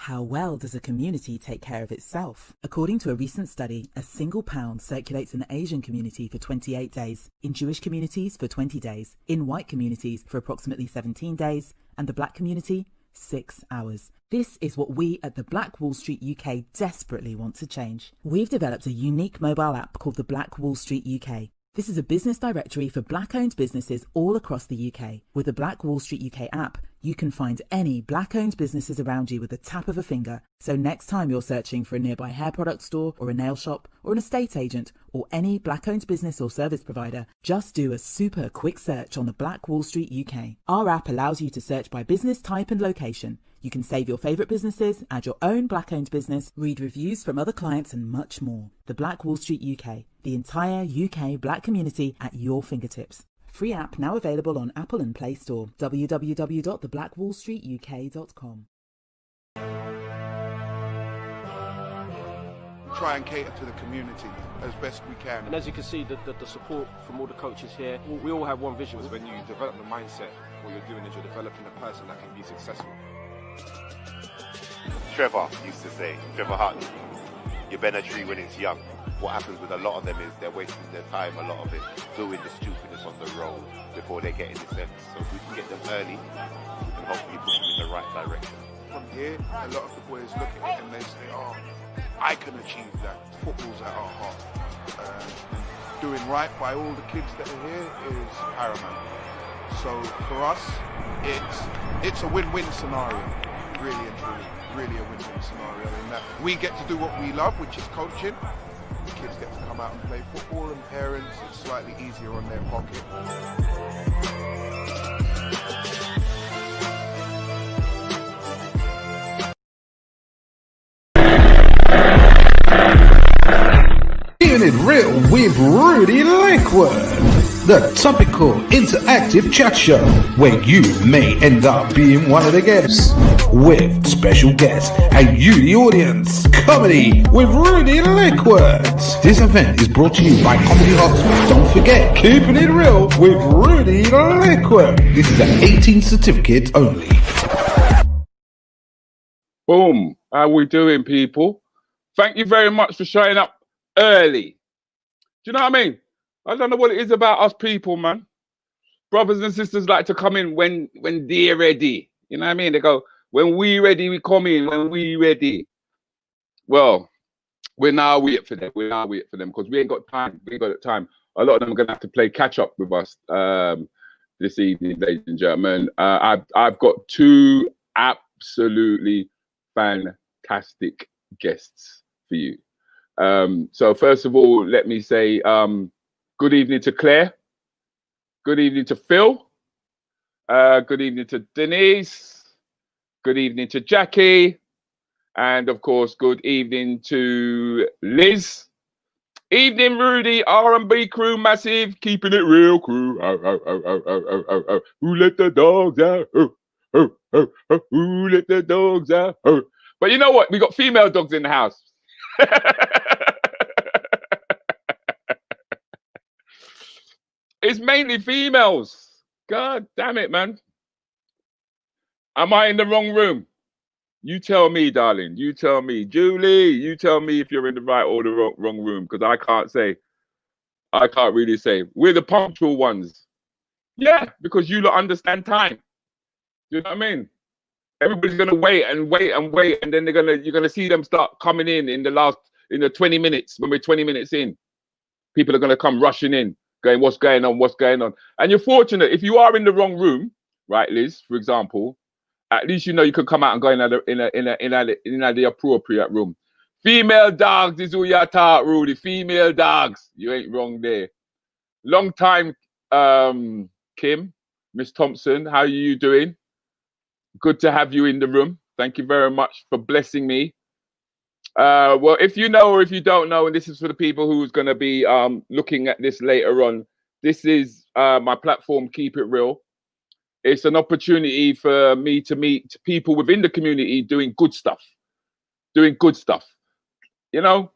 How well does a community take care of itself? According to a recent study, a single pound circulates in the Asian community for 28 days, in Jewish communities for 20 days, in white communities for approximately 17 days, and the black community, 6 hours. This is what we at the Black Wall Street UK desperately want to change. We've developed a unique mobile app called the Black Wall Street UK. This is a business directory for black-owned businesses all across the UK. With the Black Wall Street UK app, you can find any black-owned businesses around you with a tap of a finger. So next time you're searching for a nearby hair product store or a nail shop or an estate agent or any black-owned business or service provider, just do a super quick search on the Black Wall Street UK. Our app allows you to search by business type and location. You can save your favourite businesses, add your own black-owned business, read reviews from other clients and much more. The Black Wall Street UK, the entire UK black community at your fingertips. Free app now available on Apple and Play Store. www.thebblackwallstreetuk.com. Try and cater to the community as best we can. And as you can see, the support from all the coaches here, we all have one vision. When you develop the mindset, what you're doing is you're developing a person that can be successful. Trevor used to say, Trevor Hutton, you bend a tree when it's young. What happens with a lot of them is they're wasting their time, a lot of it, doing the stupidness on the road before they get in the sense. So if we can get them early, we can hopefully push them in the right direction. From here, a lot of the boys look at it and they say, oh, I can achieve that. Football's at our heart. Doing right by all the kids that are here is paramount. So for us, it's a win-win scenario, really and truly. Really a win-win scenario in that we get to do what we love, which is coaching. The kids get to come out and play football, and parents, it's slightly easier on their pocket. Keeping it real with Rudi Lickwood, the topical interactive chat show where you may end up being one of the guests, with special guests and you the audience. Comedy with Rudi Lickwood. This event is brought to you by Comedy Hot. Don't forget, keeping it real with Rudi Lickwood. This is an 18 certificate only. Boom. How we doing, people? Thank you very much for showing up early. Do you know what I mean? I don't know what it is about us people, man. Brothers and sisters like to come in when they're ready. You know what I mean? They go, when we ready, we come in. When we ready. Well, we're now waiting for them. We're now waiting for them because we ain't got time. We ain't got time. A lot of them are going to have to play catch up with us this evening, ladies and gentlemen. I've got two absolutely fantastic guests for you. So first of all, let me say good evening to Claire. Good evening to Phil. Good evening to Denise. Good evening to Jackie. And of course, good evening to Liz. Evening, Rudy, R&B crew, massive, keeping it real crew. Who let the dogs out? Who let the dogs out? But you know what? We got female dogs in the house. It's mainly females. God damn it, man. Am I in the wrong room? You tell me, darling. You tell me. Julie, you tell me if you're in the right or the wrong room, because I can't say. I can't really say. We're the punctual ones. Yeah, because you lot understand time. You know what I mean? Everybody's gonna wait, and then you're gonna see them start coming in the 20 minutes, when we're 20 minutes in. People are gonna come rushing in, going, what's going on? What's going on? And you're fortunate if you are in the wrong room, right, Liz, for example. At least you know you can come out and go in the appropriate room. Female dogs is who you're taught, Rudy. Female dogs. You ain't wrong there. Long time, Kim, Miss Thompson. How are you doing? Good to have you in the room. Thank you very much for blessing me. Well, if you know or if you don't know, and this is for the people who's going to be looking at this later on, this is my platform, Keep It Real. It's an opportunity for me to meet people within the community doing good stuff. You know,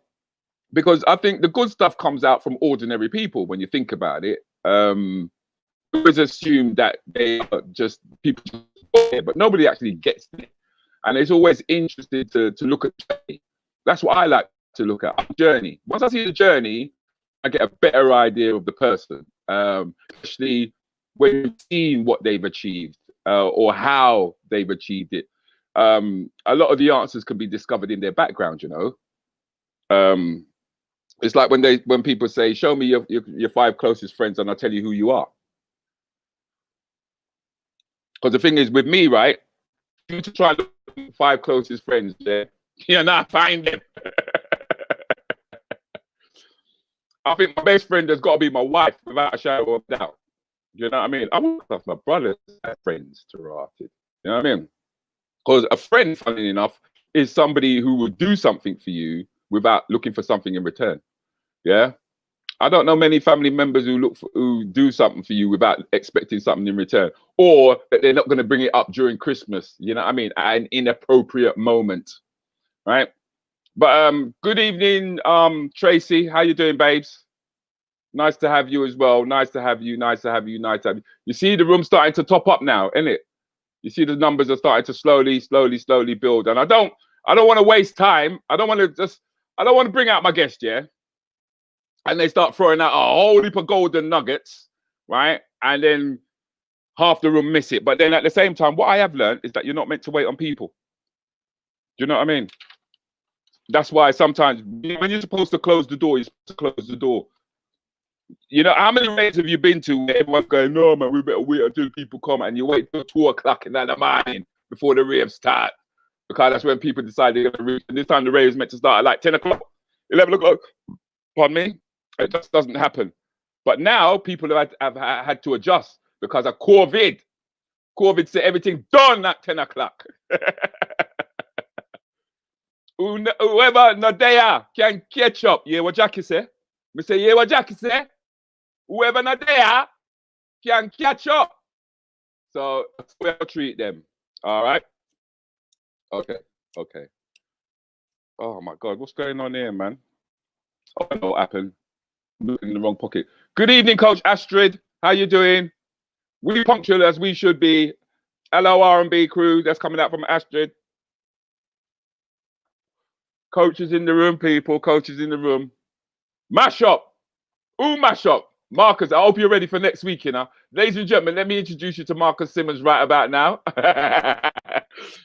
because I think the good stuff comes out from ordinary people when you think about it. Always assume that they are just people, but nobody actually gets it. And it's always interesting to look at the journey. That's what I like to look at, a journey. Once I see the journey, I get a better idea of the person, especially when you've seen what they've achieved or how they've achieved it. A lot of the answers can be discovered in their background, you know. It's like when people say, show me your 5 closest friends and I'll tell you who you are. Because the thing is with me, right, if you try to look at 5 closest friends, you're not find them. I think my best friend has got to be my wife without a shadow of doubt. You know what I mean? I want to have my brothers as friends to rot it. You know what I mean? Because a friend, funny enough, is somebody who will do something for you without looking for something in return. Yeah? I don't know many family members who do something for you without expecting something in return, or that they're not going to bring it up during Christmas. You know what I mean? At an inappropriate moment, right? But good evening, Tracy. How you doing, babes? Nice to have you as well. Nice to have you. Nice to have you. Nice to have you. You see the room starting to top up now, isn't it? You see the numbers are starting to slowly build. And I don't want to waste time. I don't want to bring out my guest, yeah? And they start throwing out a whole heap of golden nuggets, right? And then half the room miss it. But then at the same time, what I have learned is that you're not meant to wait on people. Do you know what I mean? That's why sometimes when you're supposed to close the door, you're supposed to close the door. You know, how many raves have you been to where everyone's going, no, man, we better wait until people come, and you wait till 2 o'clock in the morning before the raves start? Because that's when people decide they're going to reach. And this time the rave is meant to start at like 10 o'clock, 11 o'clock. Pardon me? It just doesn't happen. But now people have had to adjust because of COVID. COVID said everything done at 10 o'clock. Whoever not there can catch up. Yeah, what Jackie say? Me say, yeah, what Jackie say? Whoever not there can catch up. So that's the way I treat them. All right? Okay. Oh my God, what's going on here, man? Oh, I know what happened. I'm looking in the wrong pocket. Good evening, Coach Astrid. How you doing? We punctual as we should be. Hello, R&B crew. That's coming out from Astrid. Coaches in the room, people. Coaches in the room. Mash up. Ooh, mash up. Marcus, I hope you're ready for next week, you know. Ladies and gentlemen, let me introduce you to Marcus Simmonds right about now.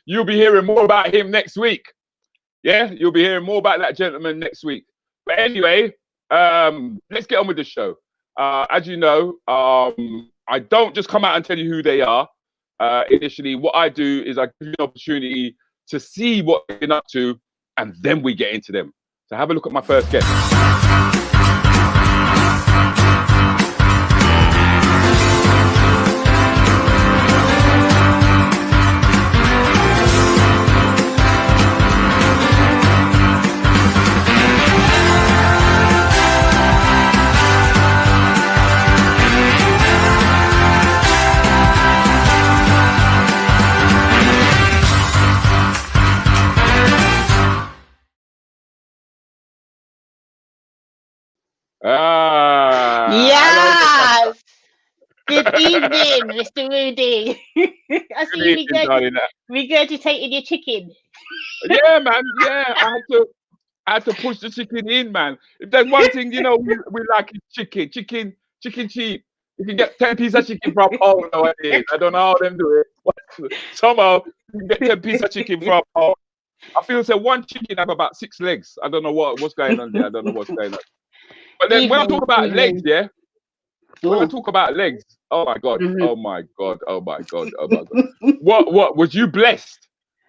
You'll be hearing more about him next week. Yeah, you'll be hearing more about that gentleman next week. But anyway, let's get on with the show. As you know, I don't just come out and tell you who they are. Initially, what I do is I give you an opportunity to see what they've been up to, and then we get into them. So have a look at my first guest. Yes. Good evening, Mr. Rudi. I see you regurgitating your chicken. Yeah, man. Yeah, I had to push the chicken in, man. If there's one thing, you know, we like is chicken cheap. You can get 10 pieces of chicken from home nowadays. I don't know how them do it. Somehow you can get 10 pieces of chicken from home. I feel so one chicken have about 6 legs. I don't know what's going on there. I don't know what's going on. But then when I talk about legs, yeah. When I talk about legs, oh my God, oh my God. What was you blessed?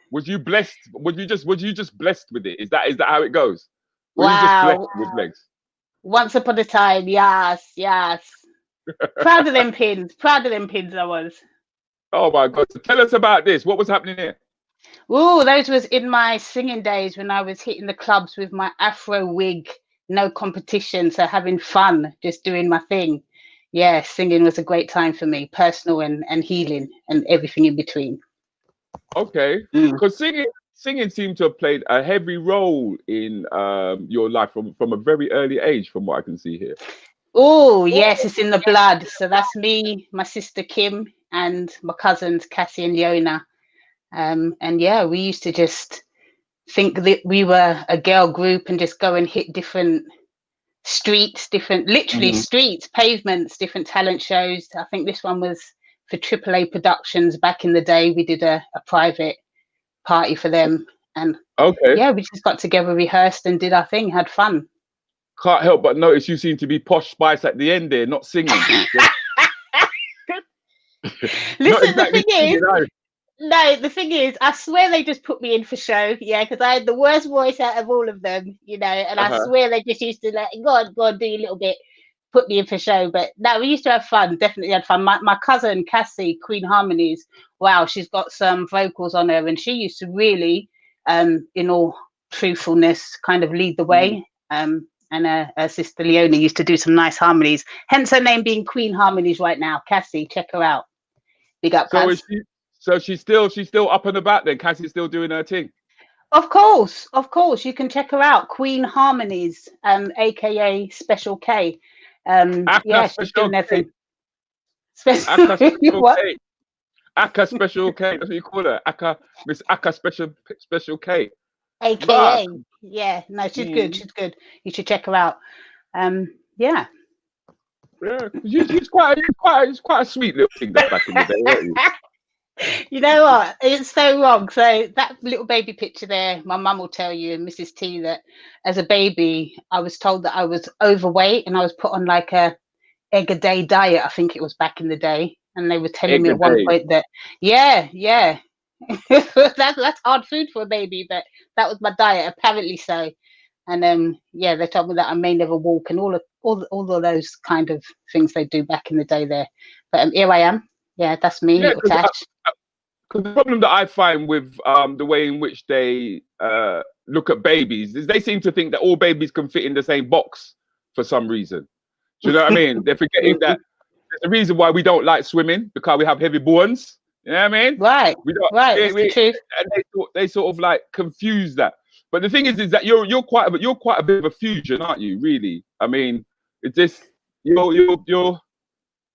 Was you blessed? Was you just blessed with it? Is that how it goes? Were you just blessed with legs? Once upon a time, yes. Proud of them pins I was. Oh my God. So tell us about this. What was happening here? Oh, those was in my singing days when I was hitting the clubs with my afro wig, no competition, so having fun, just doing my thing. Yeah, singing was a great time for me, personal and healing and everything in between. Okay, because singing seemed to have played a heavy role in your life from a very early age, from what I can see here. Oh, yes, it's in the blood. So that's me, my sister Kim, and my cousins Cassie and Leona. And yeah, we used to just think that we were a girl group and just go and hit different streets, literally streets, pavements, different talent shows. I think this one was for AAA Productions back in the day. We did a private party for them, and yeah, we just got together, rehearsed, and did our thing, had fun. Can't help but notice you seem to be Posh Spice at the end there, not singing. Listen, the thing is, I swear they just put me in for show, yeah, because I had the worst voice out of all of them, you know, and I swear they just used to like, go on, do a little bit, put me in for show. But no, we used to have fun, definitely had fun. My cousin Cassie, Queen Harmonies, wow, she's got some vocals on her, and she used to really, in all truthfulness, kind of lead the way. And her sister Leonie used to do some nice harmonies, hence her name being Queen Harmonies right now. Cassie, check her out. Big up, Cass. So she's still up and about then. Cassie's still doing her thing. Of course. You can check her out. Queen Harmonies, aka Special K. Yeah, she's doing her thing. Special what? K. Aka Special K. That's what you call her. Miss Aka Special K. AKA. Yeah. No, she's good. She's good. You should check her out. Yeah. Yeah, she's quite a sweet little thing back in the day, weren't you? You know what? It's so wrong. So that little baby picture there, my mum will tell you, and Mrs. T, that as a baby, I was told that I was overweight and I was put on like a egg a day diet. I think it was back in the day, and they were telling me at one point that, yeah, that's hard food for a baby, but that was my diet, apparently so. And yeah, they told me that I may never walk and all of those kind of things they do back in the day there. But here I am. Yeah, that's me, little Tash. Because the problem that I find with the way in which they look at babies is they seem to think that all babies can fit in the same box for some reason. Do you know what I mean? They're forgetting that there's a reason why we don't like swimming, because we have heavy bones. You know what I mean? Right. That's the truth. And they sort of like confuse that. But the thing is that you're quite a bit of a fusion, aren't you? Really? I mean, it's just you're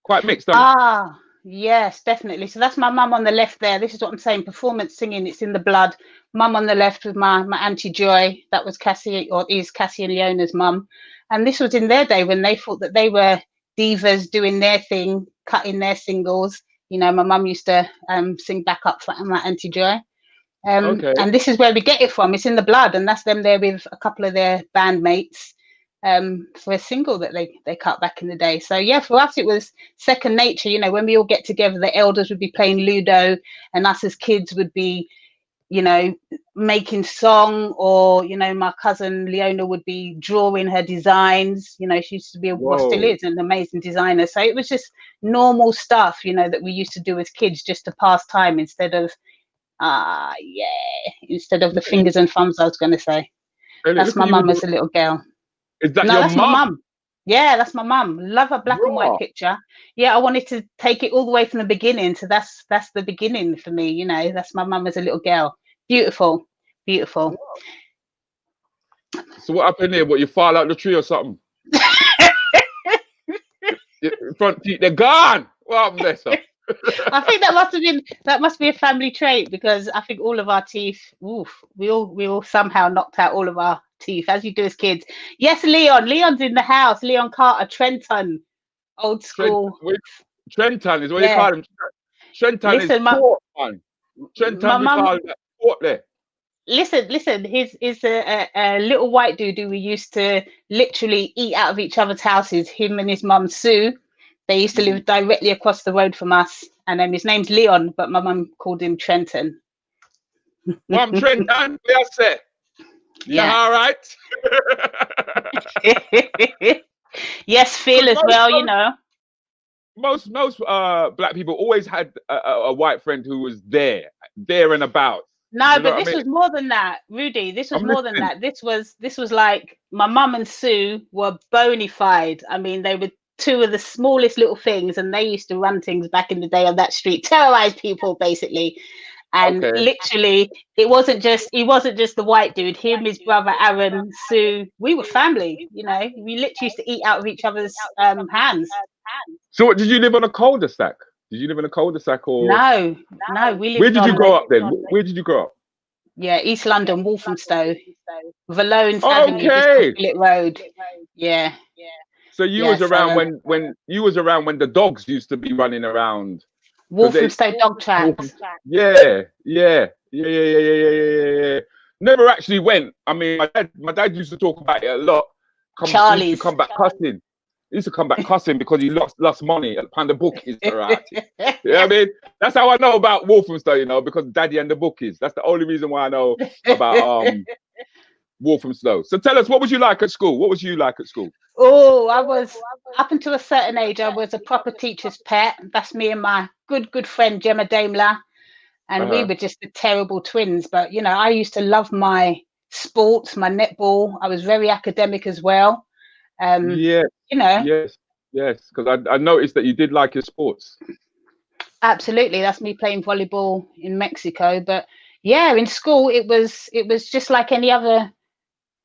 quite mixed up. Yes, definitely. So that's my mum on the left there. This is what I'm saying. Performance singing, it's in the blood. Mum on the left with my Auntie Joy. That was Cassie, or is Cassie and Leona's mum. And this was in their day when they thought that they were divas doing their thing, cutting their singles. You know, my mum used to sing back up for my Auntie Joy. And this is where we get it from. It's in the blood, and that's them there with a couple of their bandmates for a single that they cut back in the day. So yeah, for us it was second nature. You know, when we all get together, the elders would be playing Ludo, and us as kids would be, you know, making song, or you know, my cousin Leona would be drawing her designs. You know, she used to be still is an amazing designer. So it was just normal stuff, you know, that we used to do as kids just to pass time instead of the fingers and thumbs, I was going to say. Really? That's my mum as a little girl. Is that your that's my mum. Yeah, that's my mum. Love a black and white picture. Yeah, I wanted to take it all the way from the beginning. So that's the beginning for me, you know. That's my mum as a little girl. Beautiful. Beautiful. So what happened here? What, you fall out the tree or something? Front teeth, they're gone. What happened there, sir? I think that must be a family trait, because I think all of our teeth, we all somehow knocked out all of our teeth, as you do as kids. Yes, Leon's in the house. Leon Carter, Trenton, old school. Trenton is what you call him. Trenton is port, man. Trenton, we call that port there. Listen, he's a little white dude who we used to literally eat out of each other's houses, him and his mum Sue. They used to live directly across the road from us, and his name's Leon, but my mum called him Trenton. Mum Trenton, yes, sir. Yeah, all right. Yes, Phil as well, you know. Most black people always had a white friend who was there and about. No, but this was more than that, Rudi. This was more than that. This was like my mum and Sue were bona fide. I mean, they were two of the smallest little things, and they used to run things back in the day on that street, terrorize people basically. And literally, he wasn't just the white dude. Him, his brother Aaron, Sue, we were family. You know, we literally used to eat out of each other's hands. So, did you live on a cul-de-sac? Did you live in a cul-de-sac or? No. We lived. Where did you grow up then? Where did you grow up? Yeah, East London, Walthamstow, Valones Avenue, just Okay. off Phillips Road. Yeah. So you was around when you was around when the dogs used to be running around. Walthamstow dog tracks. Yeah. Never actually went. I mean, my dad used to talk about it a lot. He used to come back cussing. He used to come back cussing because he lost money at the bookies. Right? You know what I mean? That's how I know about Walthamstow, you know, because Daddy and the bookies. That's the only reason why I know about Walthamstow. So tell us, what was you like at school? What was you like at school? Oh, I was, up until a certain age, I was a proper teacher's pet. That's me and my good friend Gemma Daimler. And we were just the terrible twins. But, you know, I used to love my sports, my netball. I was very academic as well. Yes. You know. Yes. Because I noticed that you did like your sports. Absolutely. That's me playing volleyball in Mexico. But yeah, in school, it was just like any other,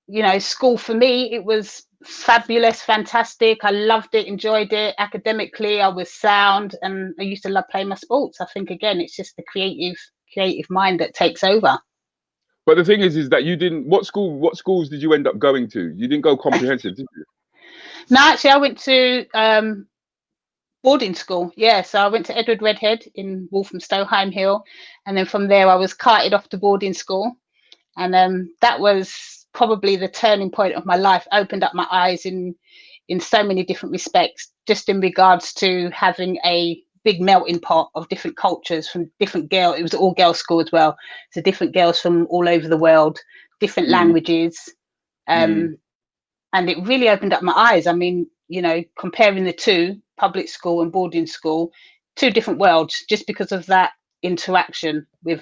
you know, school for me. It was fabulous, fantastic. I loved it, enjoyed it. Academically, I was sound, and I used to love playing my sports. I think, again, it's just the creative mind that takes over. But the thing is that you didn't. What schools did you end up going to? You didn't go comprehensive, did you? No, actually, I went to boarding school. Yeah, so I went to Edward Redhead in Walthamstow, Hime Hill, and then from there I was carted off to boarding school, and that was probably the turning point of my life. Opened up my eyes in so many different respects, just in regards to having a big melting pot of different cultures from different girls. It was all girls school as well, so different girls from all over the world, different languages, and it really opened up my eyes. I mean, you know, comparing the two, public school and boarding school, two different worlds, just because of that interaction with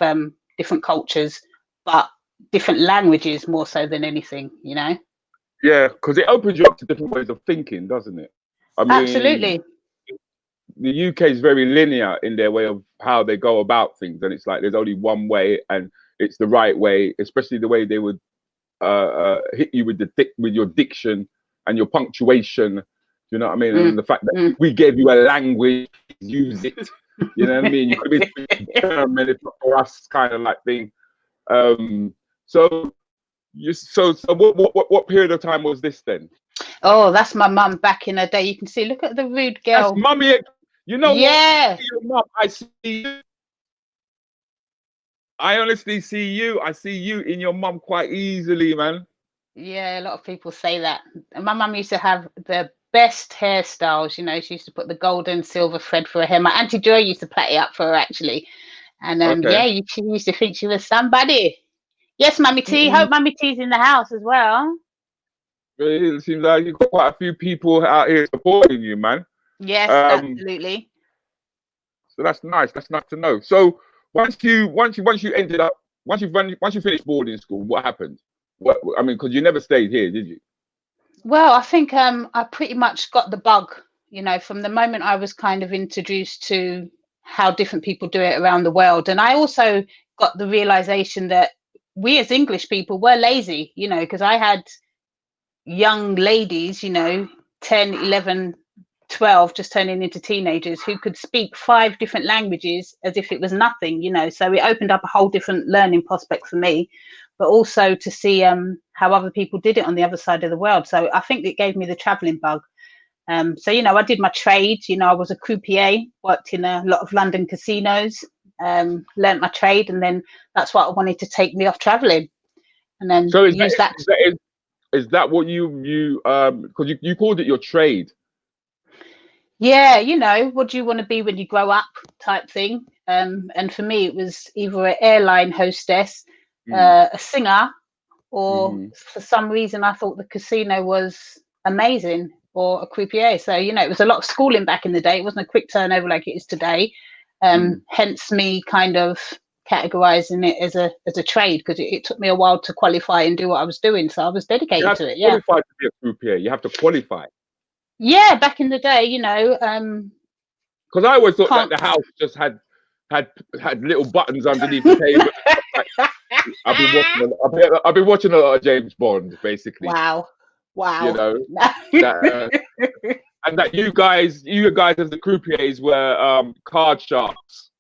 different cultures, but different languages more so than anything, you know. Yeah, because it opens you up to different ways of thinking, doesn't it? I mean, absolutely. The UK is very linear in their way of how they go about things, and it's like there's only one way, and it's the right way. Especially the way they would hit you with your diction and your punctuation. You know what I mean? And the fact that we gave you a language, use it. You know what I mean? You could be German for us, kind of like thing. So what period of time was this then? Oh, that's my mum back in the day. You can see, look at the rude girl. That's mummy. You know what? Your mum, I see you. I honestly see you. I see you in your mum quite easily, man. Yeah, a lot of people say that. And my mum used to have the best hairstyles. You know, she used to put the gold and silver thread for her hair. My Auntie Joy used to plait it up for her, actually. And she used to think she was somebody. Yes, Mummy T. Hope Mummy T's in the house as well. It seems like you've got quite a few people out here supporting you, man. Yes, absolutely. So that's nice. That's nice to know. So once you finished boarding school, what happened? I mean, because you never stayed here, did you? Well, I think I pretty much got the bug, you know, from the moment I was kind of introduced to how different people do it around the world. And I also got the realization that we as English people were lazy, you know, because I had young ladies, you know, 10, 11, 12, just turning into teenagers who could speak 5 different languages as if it was nothing, you know. So it opened up a whole different learning prospect for me, but also to see how other people did it on the other side of the world. So I think it gave me the traveling bug. So, you know, I did my trade. You know, I was a croupier, worked in a lot of London casinos, learnt my trade, and then that's what I wanted to take me off traveling. And then so is that what you because you called it your trade? Yeah, you know, what do you want to be when you grow up type thing. And for me, it was either an airline hostess, a singer, or for some reason I thought the casino was amazing, or a croupier. So, you know, it was a lot of schooling back in the day. It wasn't a quick turnover like it is today. Hence me kind of categorizing it as a trade, because it took me a while to qualify and do what I was doing. So I was dedicated to it. Yeah. Qualified to be a croupier. You have to qualify. Yeah, back in the day, you know. Because I always thought that the house just had little buttons underneath the table. I've been watching a lot of James Bond, basically. Wow. You know, And that you guys as the croupiers were card sharks.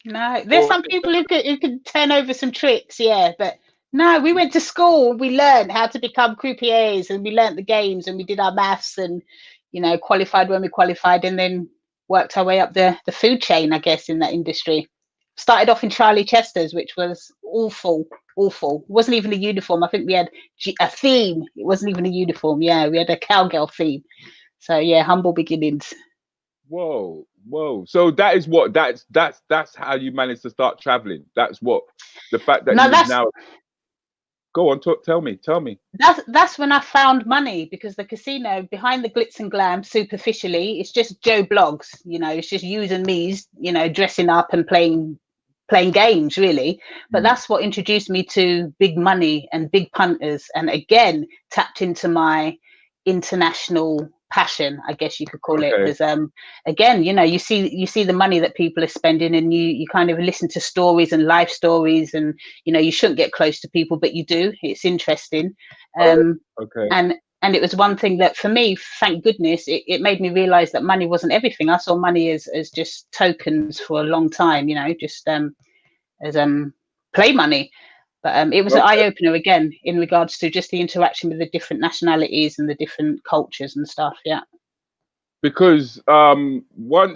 No, there's some people who could turn over some tricks, yeah, but no, we went to school, we learned how to become croupiers, and we learned the games, and we did our maths, and qualified when we qualified, and then worked our way up the food chain, I guess, in that industry. Started off in Charlie Chester's, which was awful. It wasn't even a uniform. I think we had a theme. It wasn't even a uniform. Yeah, we had a cowgirl theme. So yeah, humble beginnings. Whoa. So that's how you managed to start traveling. That's what the fact that now. Go on, tell me. That's when I found money, because the casino, behind the glitz and glam, superficially, it's just Joe Blogs. It's just yous and me's. Dressing up and playing games, really. But that's what introduced me to big money and big punters, and again tapped into my international passion, I guess you could call it, because again, you see the money that people are spending, and you kind of listen to stories and life stories, and you shouldn't get close to people, but you do. It's interesting. And it was one thing that, for me, thank goodness, it made me realize that money wasn't everything. I saw money as just tokens for a long time, just as play money. But it was an eye-opener, again, in regards to just the interaction with the different nationalities and the different cultures and stuff, yeah. Because what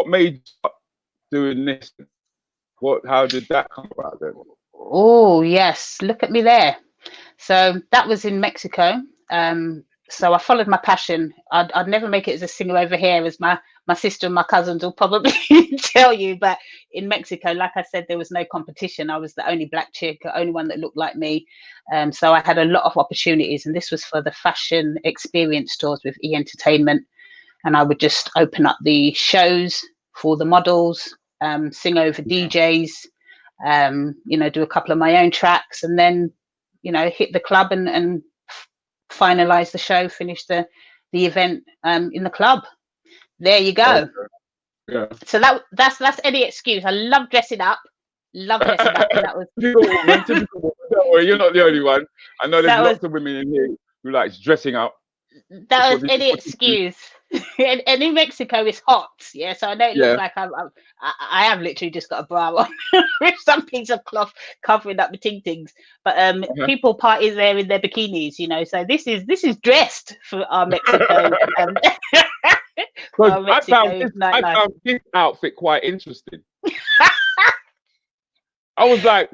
made you doing this? How did that come about then? Oh, yes, look at me there. So that was in Mexico. So I followed my passion. I'd never make it as a singer over here, as my sister and my cousins will probably tell you. But in Mexico, like I said, there was no competition. I was the only black chick, the only one that looked like me. So I had a lot of opportunities. And this was for the fashion experience stores with E! Entertainment. And I would just open up the shows for the models, sing over DJs, do a couple of my own tracks, and then, hit the club and finalize the show, finish the event in the club. There you go. Yeah. So that's any excuse. I love dressing up. And that was typical. Don't worry, you're not the only one. I know there's lots of women in here who likes dressing up. That was any excuse. And in Mexico, it's hot. Yeah, so I know it looks like I have literally just got a bra on with some piece of cloth covering up the ting-tings. But people party there in their bikinis, So this is dressed for our Mexico. I found this outfit quite interesting. I was like,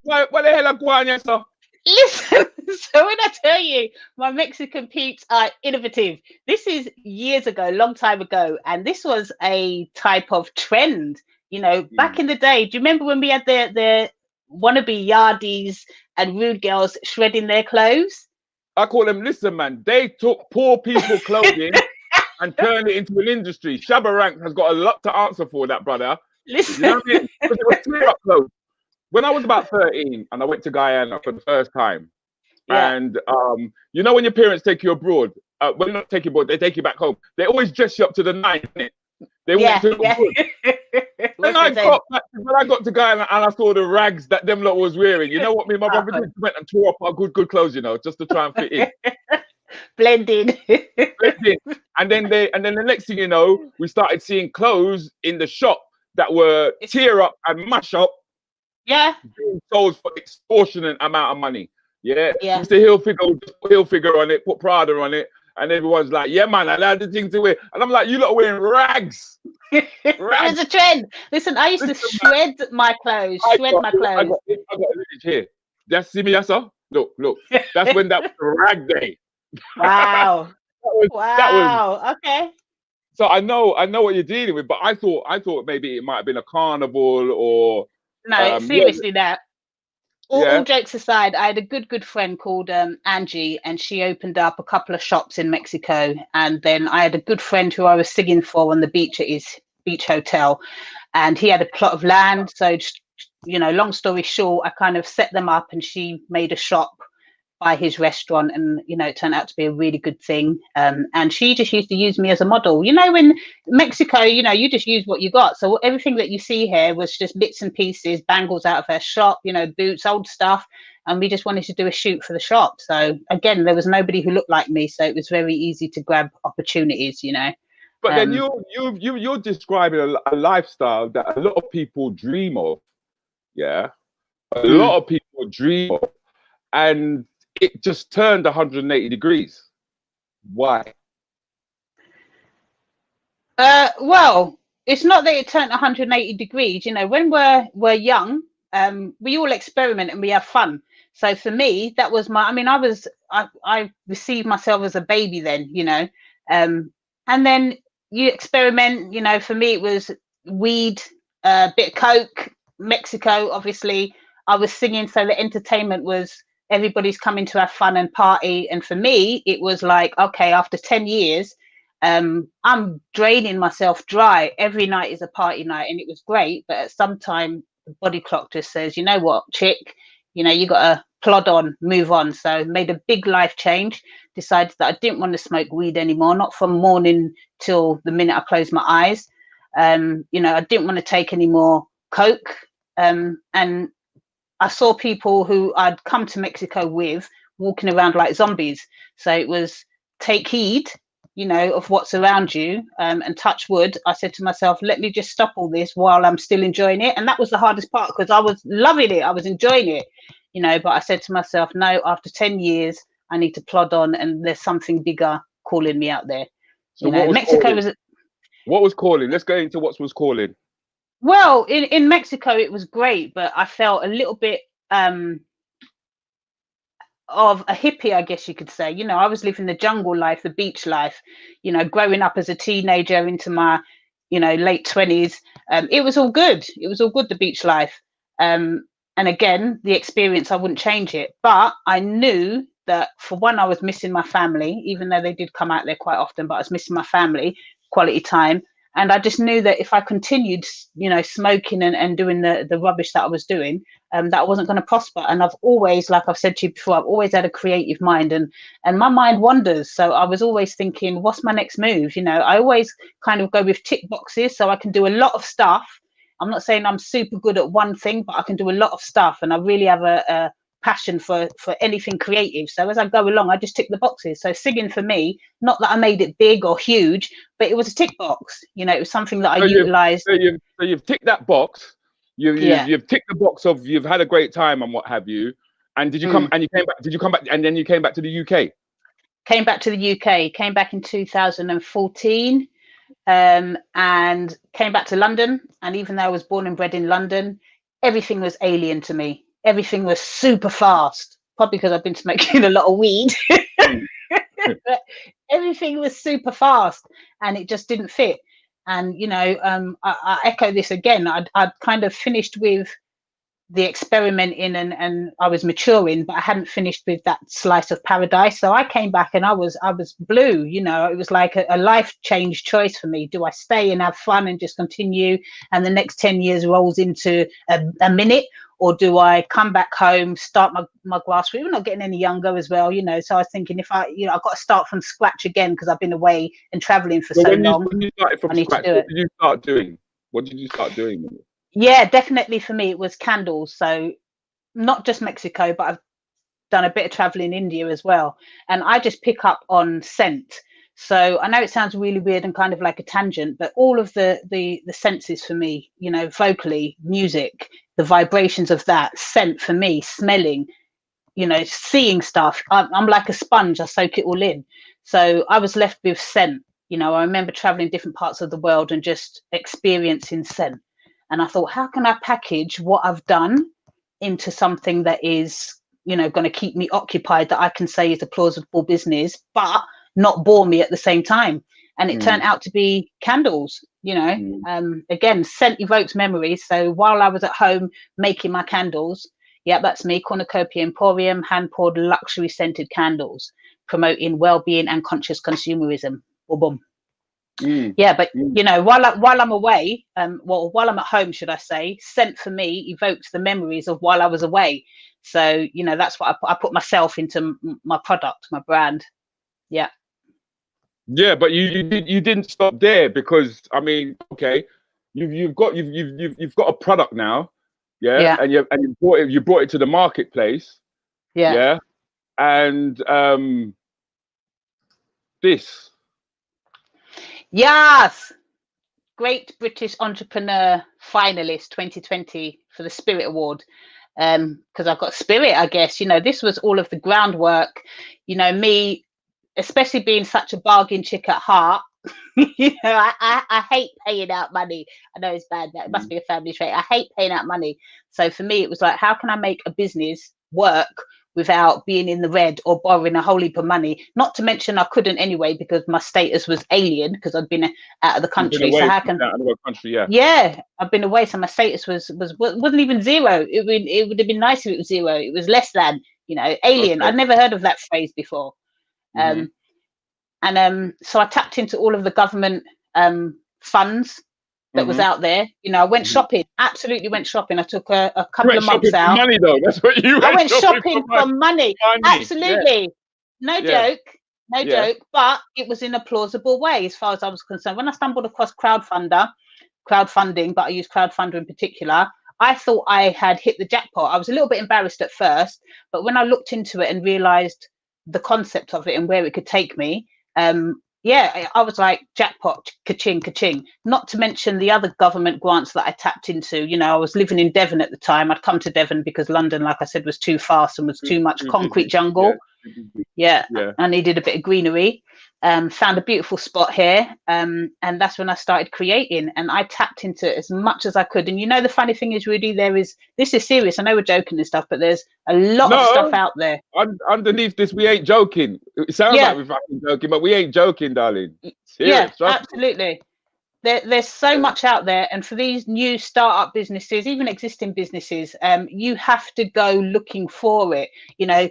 what the hell are going on, sir? Listen, so when I tell you, my Mexican peeps are innovative. This is years ago, long time ago, and this was a type of trend. Back in the day, do you remember when we had the wannabe yardies and rude girls shredding their clothes? I call them, listen, man, they took poor people clothing and turned it into an industry. Shabba Rank has got a lot to answer for, that brother. Listen. You know what I mean? Because it was clear-up clothes. When I was about 13 and I went to Guyana for the first time, and when your parents take you abroad, well, not take you abroad, they take you back home. They always dress you up to the nines, innit? They want to look good. When I got to Guyana and I saw the rags that them lot was wearing, you know what me and my brother did? Went and tore up our good clothes, just to try and fit in. Blended. And then the next thing you know, we started seeing clothes in the shop that were tear up and mash up. Yeah. Being sold for extortionate amount of money. Yeah. Mr. Hilfiger on it, put Prada on it, and everyone's like, yeah, man, I like the thing to wear. And I'm like, you lot are wearing rags. It was a trend. Listen, I used to shred my clothes. I got a image here. Just see me, yes, sir? Look. That's when that was rag day. Wow. That was okay. So I know what you're dealing with, but I thought maybe it might have been a carnival or. No, seriously, that. All jokes aside, I had a good friend called Angie, and she opened up a couple of shops in Mexico. And then I had a good friend who I was singing for on the beach at his beach hotel, and he had a plot of land. So, long story short, I kind of set them up, and she made a shop by his restaurant, and it turned out to be a really good thing. And she just used to use me as a model. In Mexico, you just use what you got. So everything that you see here was just bits and pieces, bangles out of her shop, boots, old stuff. and we just wanted to do a shoot for the shop. So again, there was nobody who looked like me, so it was very easy to grab opportunities, you know. But then you're describing a lifestyle that a lot of people dream of. Yeah, a lot of people dream of, and it just turned 180 degrees. Why? Well, it's not that it turned 180 degrees. You know, when we're young, we all experiment and we have fun. So for me, that was my. I mean, I received myself as a baby then, you know, and then you experiment. You know, for me it was weed, a bit of coke, Mexico. Obviously, I was singing, so the entertainment was everybody's coming to have fun and party. And for me, it was like, okay, after 10 years. I'm draining myself dry. Every night is a party night, and it was great. But at some time, the body clock just says, you know what, chick, you know, you got to plod on, move on. So made a big life change. Decided that I didn't want to smoke weed anymore, not from morning till the minute I closed my eyes. You know, I didn't want to take any more coke. And I saw people who I'd come to Mexico with walking around like zombies. So it was take heed, you know, of what's around you, and touch wood. I said to myself, let me just stop all this while I'm still enjoying it. And that was the hardest part, because I was loving it. I was enjoying it, you know, but I said to myself, no, after 10 years, I need to plod on, and there's something bigger calling me out there. So you know, Mexico was... What was calling? Let's go into what was calling. Well, in Mexico, it was great, but I felt a little bit of a hippie, I guess you could say. You know, I was living the jungle life, the beach life, you know, growing up as a teenager into my, you know, late 20s. It was all good. It was all good, the beach life. And again, the experience, I wouldn't change it. But I knew that, for one, I was missing my family, even though they did come out there quite often, but I was missing my family, quality time. And I just knew that if I continued, you know, smoking and doing the rubbish that I was doing, that I wasn't going to prosper. And I've always, like I've said to you before, I've always had a creative mind, and my mind wanders. So I was always thinking, what's my next move? You know, I always kind of go with tick boxes, so I can do a lot of stuff. I'm not saying I'm super good at one thing, but I can do a lot of stuff, and I really have a passion for anything creative. So as I go along, I just tick the boxes. So singing for me, not that I made it big or huge, but it was a tick box. You know, it was something that I utilized. So you've ticked that box. You've ticked the box of you've had a great time and what have you. And did you come and you came back? Did you come back and then you came back to the UK? Came back to the UK. Came back in 2014, and came back to London. And even though I was born and bred in London, everything was alien to me. Everything was super fast, probably because I've been smoking a lot of weed. But everything was super fast, and it just didn't fit. And, you know, I echo this again. I'd kind of finished with the experimenting, and I was maturing, but I hadn't finished with that slice of paradise. So I came back and I was blue. You know, it was like a life change choice for me. Do I stay and have fun and just continue, and the next 10 years rolls into a minute? Or do I come back home, start my grassroots? We're not getting any younger as well, you know. So I was thinking, if I've got to start from scratch again, because I've been away and traveling for so long. When you started from scratch, what did you start doing? What did you start doing? Yeah, definitely for me, it was candles. So not just Mexico, but I've done a bit of traveling in India as well. And I just pick up on scent. So I know it sounds really weird and kind of like a tangent, but all of the senses for me, you know, vocally, music, the vibrations of that, scent for me, smelling, you know, seeing stuff. I'm like a sponge. I soak it all in. So I was left with scent. You know, I remember traveling different parts of the world and just experiencing scent. And I thought, how can I package what I've done into something that is, you know, going to keep me occupied, that I can say is a plausible business, but not bore me at the same time. And it turned out to be candles. You know, again, scent evokes memories. So while I was at home making my candles, yeah, that's me, Cornucopia Emporium, hand-poured luxury scented candles, promoting well-being and conscious consumerism. Boom, boom. Yeah, but you know, while I'm away, while I'm at home, should I say, scent for me evokes the memories of while I was away. So, you know, that's what I put myself into my product, my brand. Yeah. Yeah, but you didn't stop there, because I mean, okay, you've got a product now, yeah, and you brought it to the marketplace, Yeah. And this. Yes. Great British Entrepreneur finalist 2020 for the Spirit Award. Because I've got spirit, I guess. You know, this was all of the groundwork. You know, me, especially being such a bargain chick at heart. You know, I hate paying out money. I know it's bad. That must be a family trait. I hate paying out money. So for me, it was like, how can I make a business work without being in the red or borrowing a whole heap of money? Not to mention I couldn't anyway because my status was alien because I'd been out of the country. So how can out of the country, I've been away, so my status wasn't even zero. It would have been nice if it was zero. It was less than, you know, alien. Okay. I'd never heard of that phrase before. So I tapped into all of the government funds that was out there. You know, I went shopping, absolutely went shopping. I took a couple of months out. Money though, that's what you. I went shopping for money. Absolutely, no joke, no joke. But it was in a plausible way, as far as I was concerned. When I stumbled across crowdfunding, but I used crowdfunder in particular, I thought I had hit the jackpot. I was a little bit embarrassed at first, but when I looked into it and realised the concept of it and where it could take me. I was like, jackpot, ka-ching, ka-ching. Not to mention the other government grants that I tapped into. You know, I was living in Devon at the time. I'd come to Devon because London, like I said, was too fast and was too much concrete jungle. I needed a bit of greenery. Found a beautiful spot here, and that's when I started creating, and I tapped into it as much as I could. And you know, the funny thing is, Rudi, this is serious. I know we're joking and stuff, but there's a lot of stuff out there. Underneath this, we ain't joking. It sounds like we're fucking joking, but we ain't joking, darling. Serious, absolutely. There's so much out there, and for these new startup businesses, even existing businesses, you have to go looking for it. You know,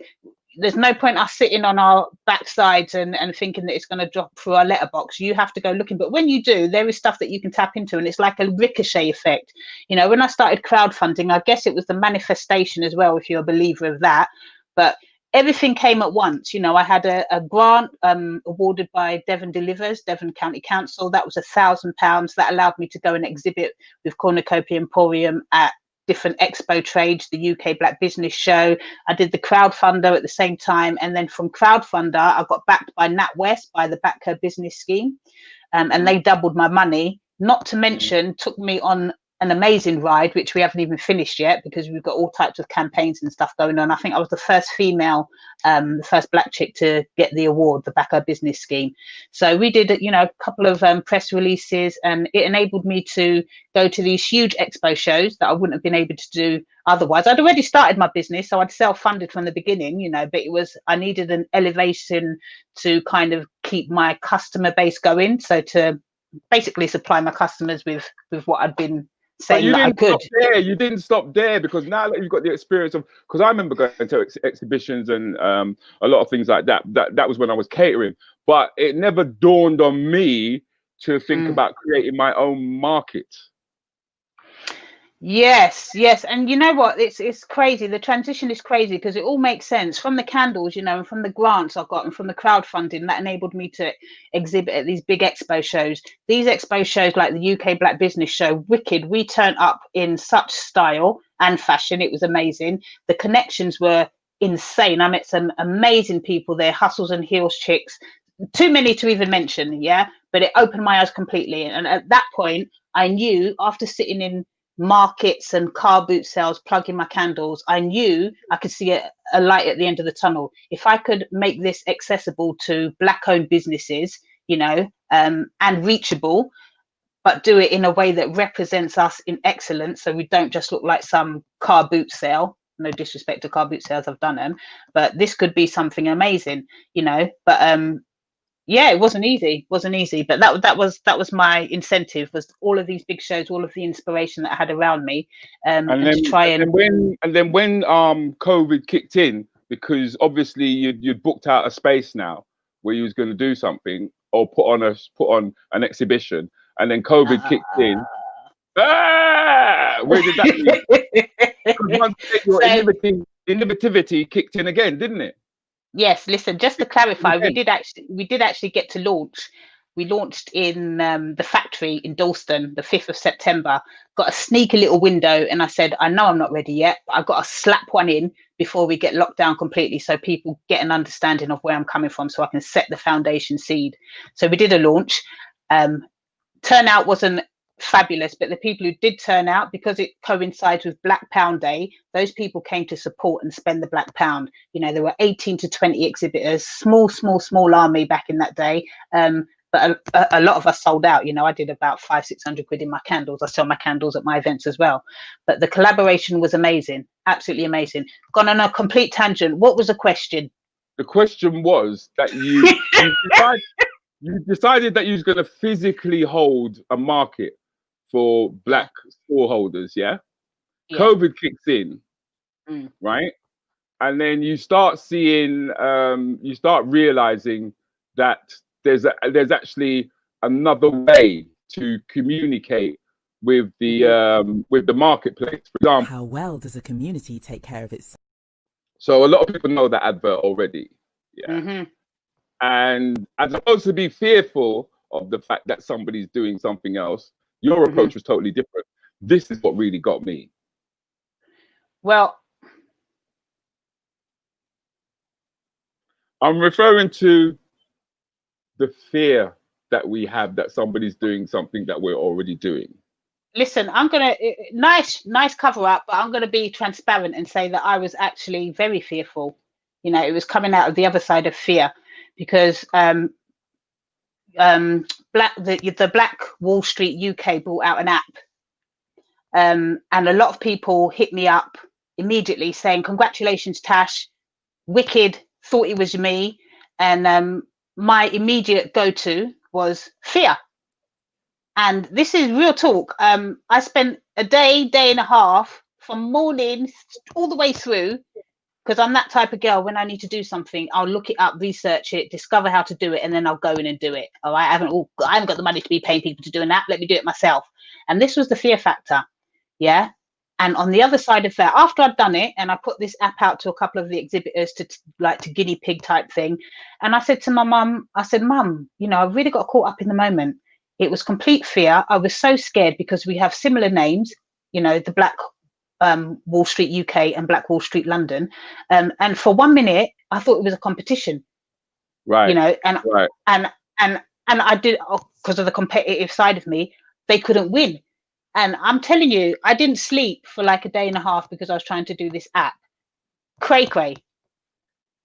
there's no point us sitting on our backsides and thinking that it's going to drop through our letterbox. You have to go looking. But when you do, there is stuff that you can tap into, and it's like a ricochet effect. You know, when I started crowdfunding, I guess it was the manifestation as well, if you're a believer of that. But everything came at once. You know, I had a grant awarded by Devon Delivers, Devon County Council. That was £1,000. That allowed me to go and exhibit with Cornucopia Emporium at different expo trades, the UK Black Business Show. I did the crowdfunder at the same time, and then from crowdfunder I got backed by NatWest, by the Back Her Business scheme, and they doubled my money. Not to mention took me on an amazing ride, which we haven't even finished yet because we've got all types of campaigns and stuff going on. I think I was the first female, the first black chick to get the award, the Back Her Business scheme. So we did, you know, a couple of press releases, and it enabled me to go to these huge expo shows that I wouldn't have been able to do otherwise. I'd already started my business, so I'd self-funded from the beginning, you know, but I needed an elevation to kind of keep my customer base going. So to basically supply my customers with what I'd been saying that I could. You didn't stop there, because now that you've got the experience of, because I remember going to exhibitions and a lot of things like that. That was when I was catering, but it never dawned on me to think about creating my own market. Yes, and you know what? It's crazy. The transition is crazy because it all makes sense from the candles, you know, and from the grants I got and from the crowdfunding that enabled me to exhibit at these big expo shows. These expo shows like the UK Black Business Show, wicked. We turned up in such style and fashion. It was amazing. The connections were insane. I met some amazing people there, hustles and heels chicks. Too many to even mention, but it opened my eyes completely. And at that point, I knew, after sitting in markets and car boot sales, plugging my candles, I knew I could see a light at the end of the tunnel. If I could make this accessible to Black-owned businesses, you know, and reachable, but do it in a way that represents us in excellence, so we don't just look like some car boot sale. No disrespect to car boot sales, I've done them, but this could be something amazing, you know. But it wasn't easy, but that was my incentive, was all of these big shows, all of the inspiration that I had around me, and then when COVID kicked in, because obviously you'd booked out a space now where you was going to do something or put on an exhibition, and then COVID kicked in. Where did that lead? Because once your innovativity kicked in again, didn't it? Yes, listen, just to clarify, we did actually get to launch we launched in the factory in Dalston, the 5th of September, got a sneaky little window. And I said, I know I'm not ready yet, but I've got to slap one in before we get locked down completely, so people get an understanding of where I'm coming from, so I can set the foundation seed. So we did a launch. Turnout wasn't fabulous, but the people who did turn out, because it coincides with Black Pound Day, those people came to support and spend the Black Pound. You know, there were 18 to 20 exhibitors, small army back in that day. But a lot of us sold out. You know, I did about 500-600 quid in my candles. I sell my candles at my events as well. But the collaboration was amazing, absolutely amazing. Gone on a complete tangent. What was the question? The question was that you decided that you was going to physically hold a market for black store holders, yeah? COVID kicks in, right? And then you start seeing, you start realizing that there's actually another way to communicate with the marketplace. For example, how well does a community take care of itself? So a lot of people know that advert already, yeah. And as opposed to be fearful of the fact that somebody's doing something else, your approach was totally different. This is what really got me. Well, I'm referring to the fear that we have that somebody's doing something that we're already doing. Listen, I'm gonna nice cover up, but I'm gonna be transparent and say that I was actually very fearful. You know, it was coming out of the other side of fear, because the Black Wall Street UK brought out an app, and a lot of people hit me up immediately saying, "Congratulations, Tash, wicked, thought it was me," and my immediate go-to was fear. And this is real talk. I spent a day and a half from morning all the way through, because I'm that type of girl. When I need to do something, I'll look it up, research it, discover how to do it, and then I'll go in and do it. All right, I haven't got the money to be paying people to do an app. Let me do it myself. And this was the fear factor, yeah. And on the other side of that, after I'd done it, and I put this app out to a couple of the exhibitors to guinea pig type thing, and I said to my mum, I said, "Mum, you know, I really got caught up in the moment. It was complete fear. I was so scared because we have similar names, you know, the Black Wall Street UK and Black Wall Street London. And for 1 minute, I thought it was a competition, right? You know, and I did, because of the competitive side of me, they couldn't win. And I'm telling you, I didn't sleep for like a day and a half because I was trying to do this app, cray.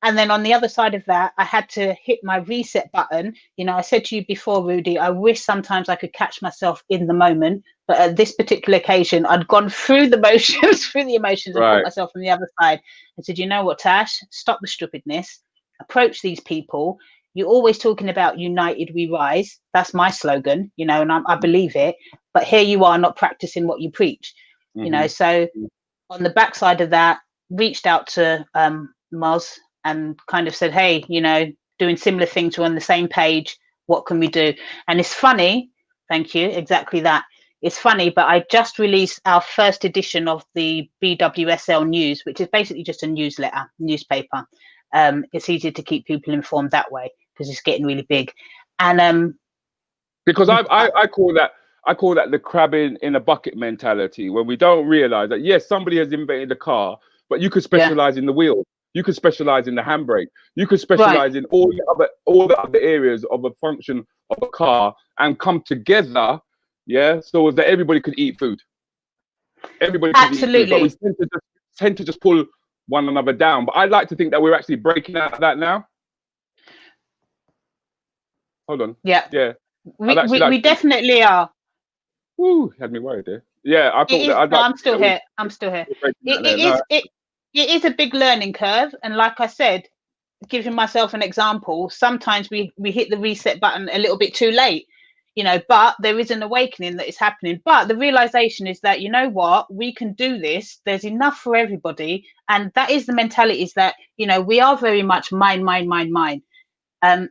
And then on the other side of that, I had to hit my reset button. You know, I said to you before, Rudi, I wish sometimes I could catch myself in the moment. But at this particular occasion, I'd gone through the motions, and put myself on the other side. And said, you know what, Tash, stop the stupidness. Approach these people. You're always talking about united we rise. That's my slogan, you know, and I believe it. But here you are not practicing what you preach, you know. So on the backside of that, reached out to Moz and kind of said, hey, you know, doing similar things, we're on the same page. What can we do? And it's funny. Thank you. Exactly that. It's funny, but I just released our first edition of the BWSL News, which is basically just a newspaper. It's easier to keep people informed that way because it's getting really big. And because I call that the crab in a bucket mentality, when we don't realize that, yes, somebody has invented a car, but you could specialize in the wheel. You could specialize in the handbrake. You could specialize in all the other areas of a function of a car and come together, yeah, so that everybody could eat food. Everybody could eat food, but we tend to just pull one another down. But I'd like to think that we're actually breaking out of that now. Hold on. Yeah. Yeah. We definitely are. Woo, had me worried there. Yeah, I thought I'm still here. It is a big learning curve, and like I said, giving myself an example, sometimes we hit the reset button a little bit too late, you know, but there is an awakening that is happening. But the realization is that, you know what, we can do this. There's enough for everybody, and that is the mentality, is that, you know, we are very much mine. And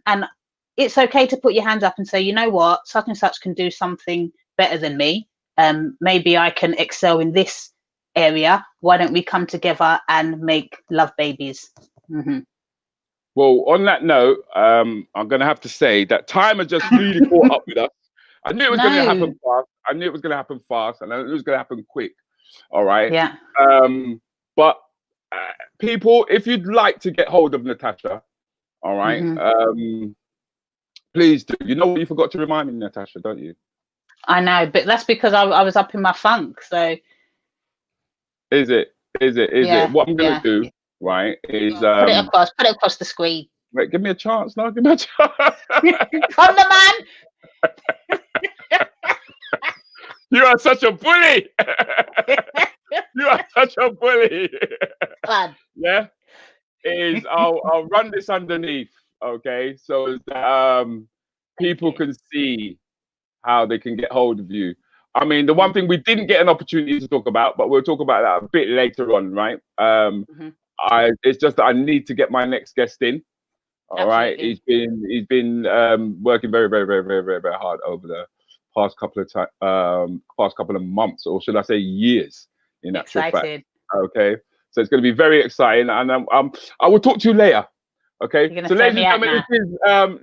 it's okay to put your hands up and say, you know what, such and such can do something better than me. Maybe I can excel in this area. Why don't we come together and make love babies? Well, on that note, I'm going to have to say that time has just really caught up with us. I knew it was going to happen fast. I knew it was going to happen fast, and I knew it was going to happen quick. All right. Yeah. But people, if you'd like to get hold of Natasha, all right, please do. You know what you forgot to remind me, Natasha, don't you? I know, but that's because I was up in my funk. So. Is it? Yeah, What I'm going to do, right, is put it across the screen. Wait, give me a chance. No, give me a chance. Come the man. You are such a bully. You are such a bully. Fun. Yeah. I'll run this underneath, okay? So that people can see how they can get hold of you. I mean, the one thing we didn't get an opportunity to talk about, but we'll talk about that a bit later on, right? It's just that I need to get my next guest in. All right. He's been working very, very, very, very, very, very hard over the past couple of months, or should I say years, in actual fact. Okay. So it's going to be very exciting, and I will talk to you later. Okay. So, ladies and gentlemen, this is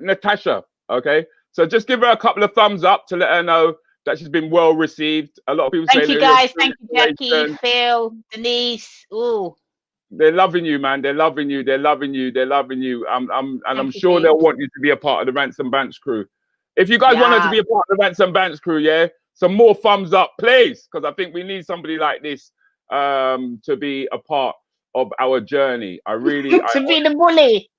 Natasha. Okay. So just give her a couple of thumbs up to let her know that she's been well received. A lot of people Thank you, guys. Thank you, Jackie, Phil, Denise. Ooh. They're loving you, man. They're loving you. They're loving you. They're loving you. I'm sure they'll want you to be a part of the Rants and Bants crew. If you guys want her to be a part of the Rants and Bants crew, yeah, some more thumbs up, please, because I think we need somebody like this to be a part of our journey. I really to be the bully.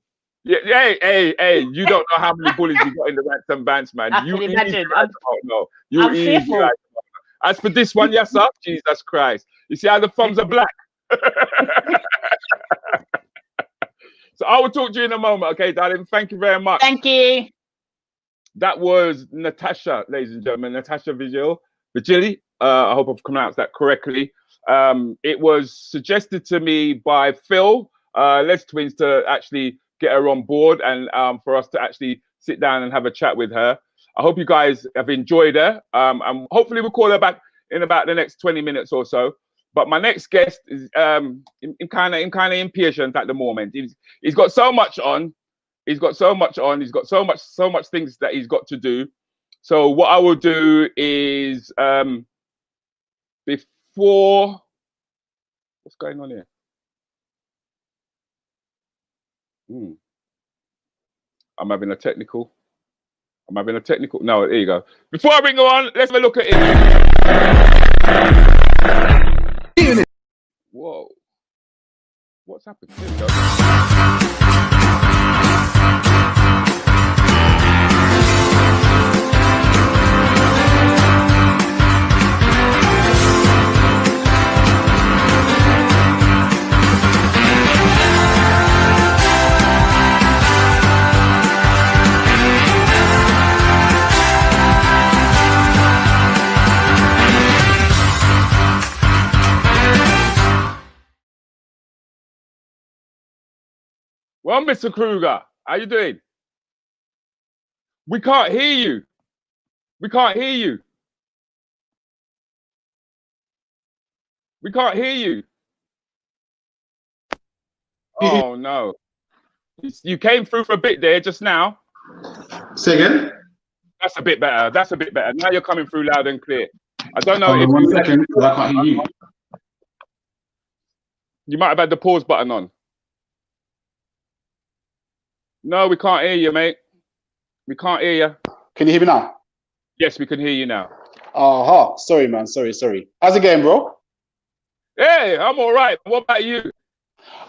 Yeah, hey, you don't know how many bullies you got in the Rants and Bants, man. I can imagine. I'm fearful. As for this one, yes, sir. Jesus Christ. You see how the thumbs are black? So I will talk to you in a moment, okay, darling? Thank you very much. Thank you. That was Natasha, ladies and gentlemen, Natasha Vigille. I hope I've pronounced that correctly. It was suggested to me by Phil, Les Twins, to actually get her on board and for us to actually sit down and have a chat with her. I hope you guys have enjoyed her. And hopefully we'll call her back in about the next 20 minutes or so. But my next guest is kind of impatient at the moment. He's got so much on. He's got so much things that he's got to do. So what I will do is before, what's going on here? I'm having a technical. No, there you go. Before I bring her on, let's have a look at it. Whoa. What's happened? There we go. Well, Mr. Kruga, how you doing? We can't hear you. We can't hear you. We can't hear you. Oh, no. You came through for a bit there just now. Say again? That's a bit better. That's a bit better. Now you're coming through loud and clear. I don't know if 1 second, because I can't hear you. You might have had the pause button on. No, we can't hear you, mate. We can't hear you. Can you hear me now? Yes, we can hear you now. Sorry, man. Sorry. How's it going, bro? Hey, I'm all right. What about you?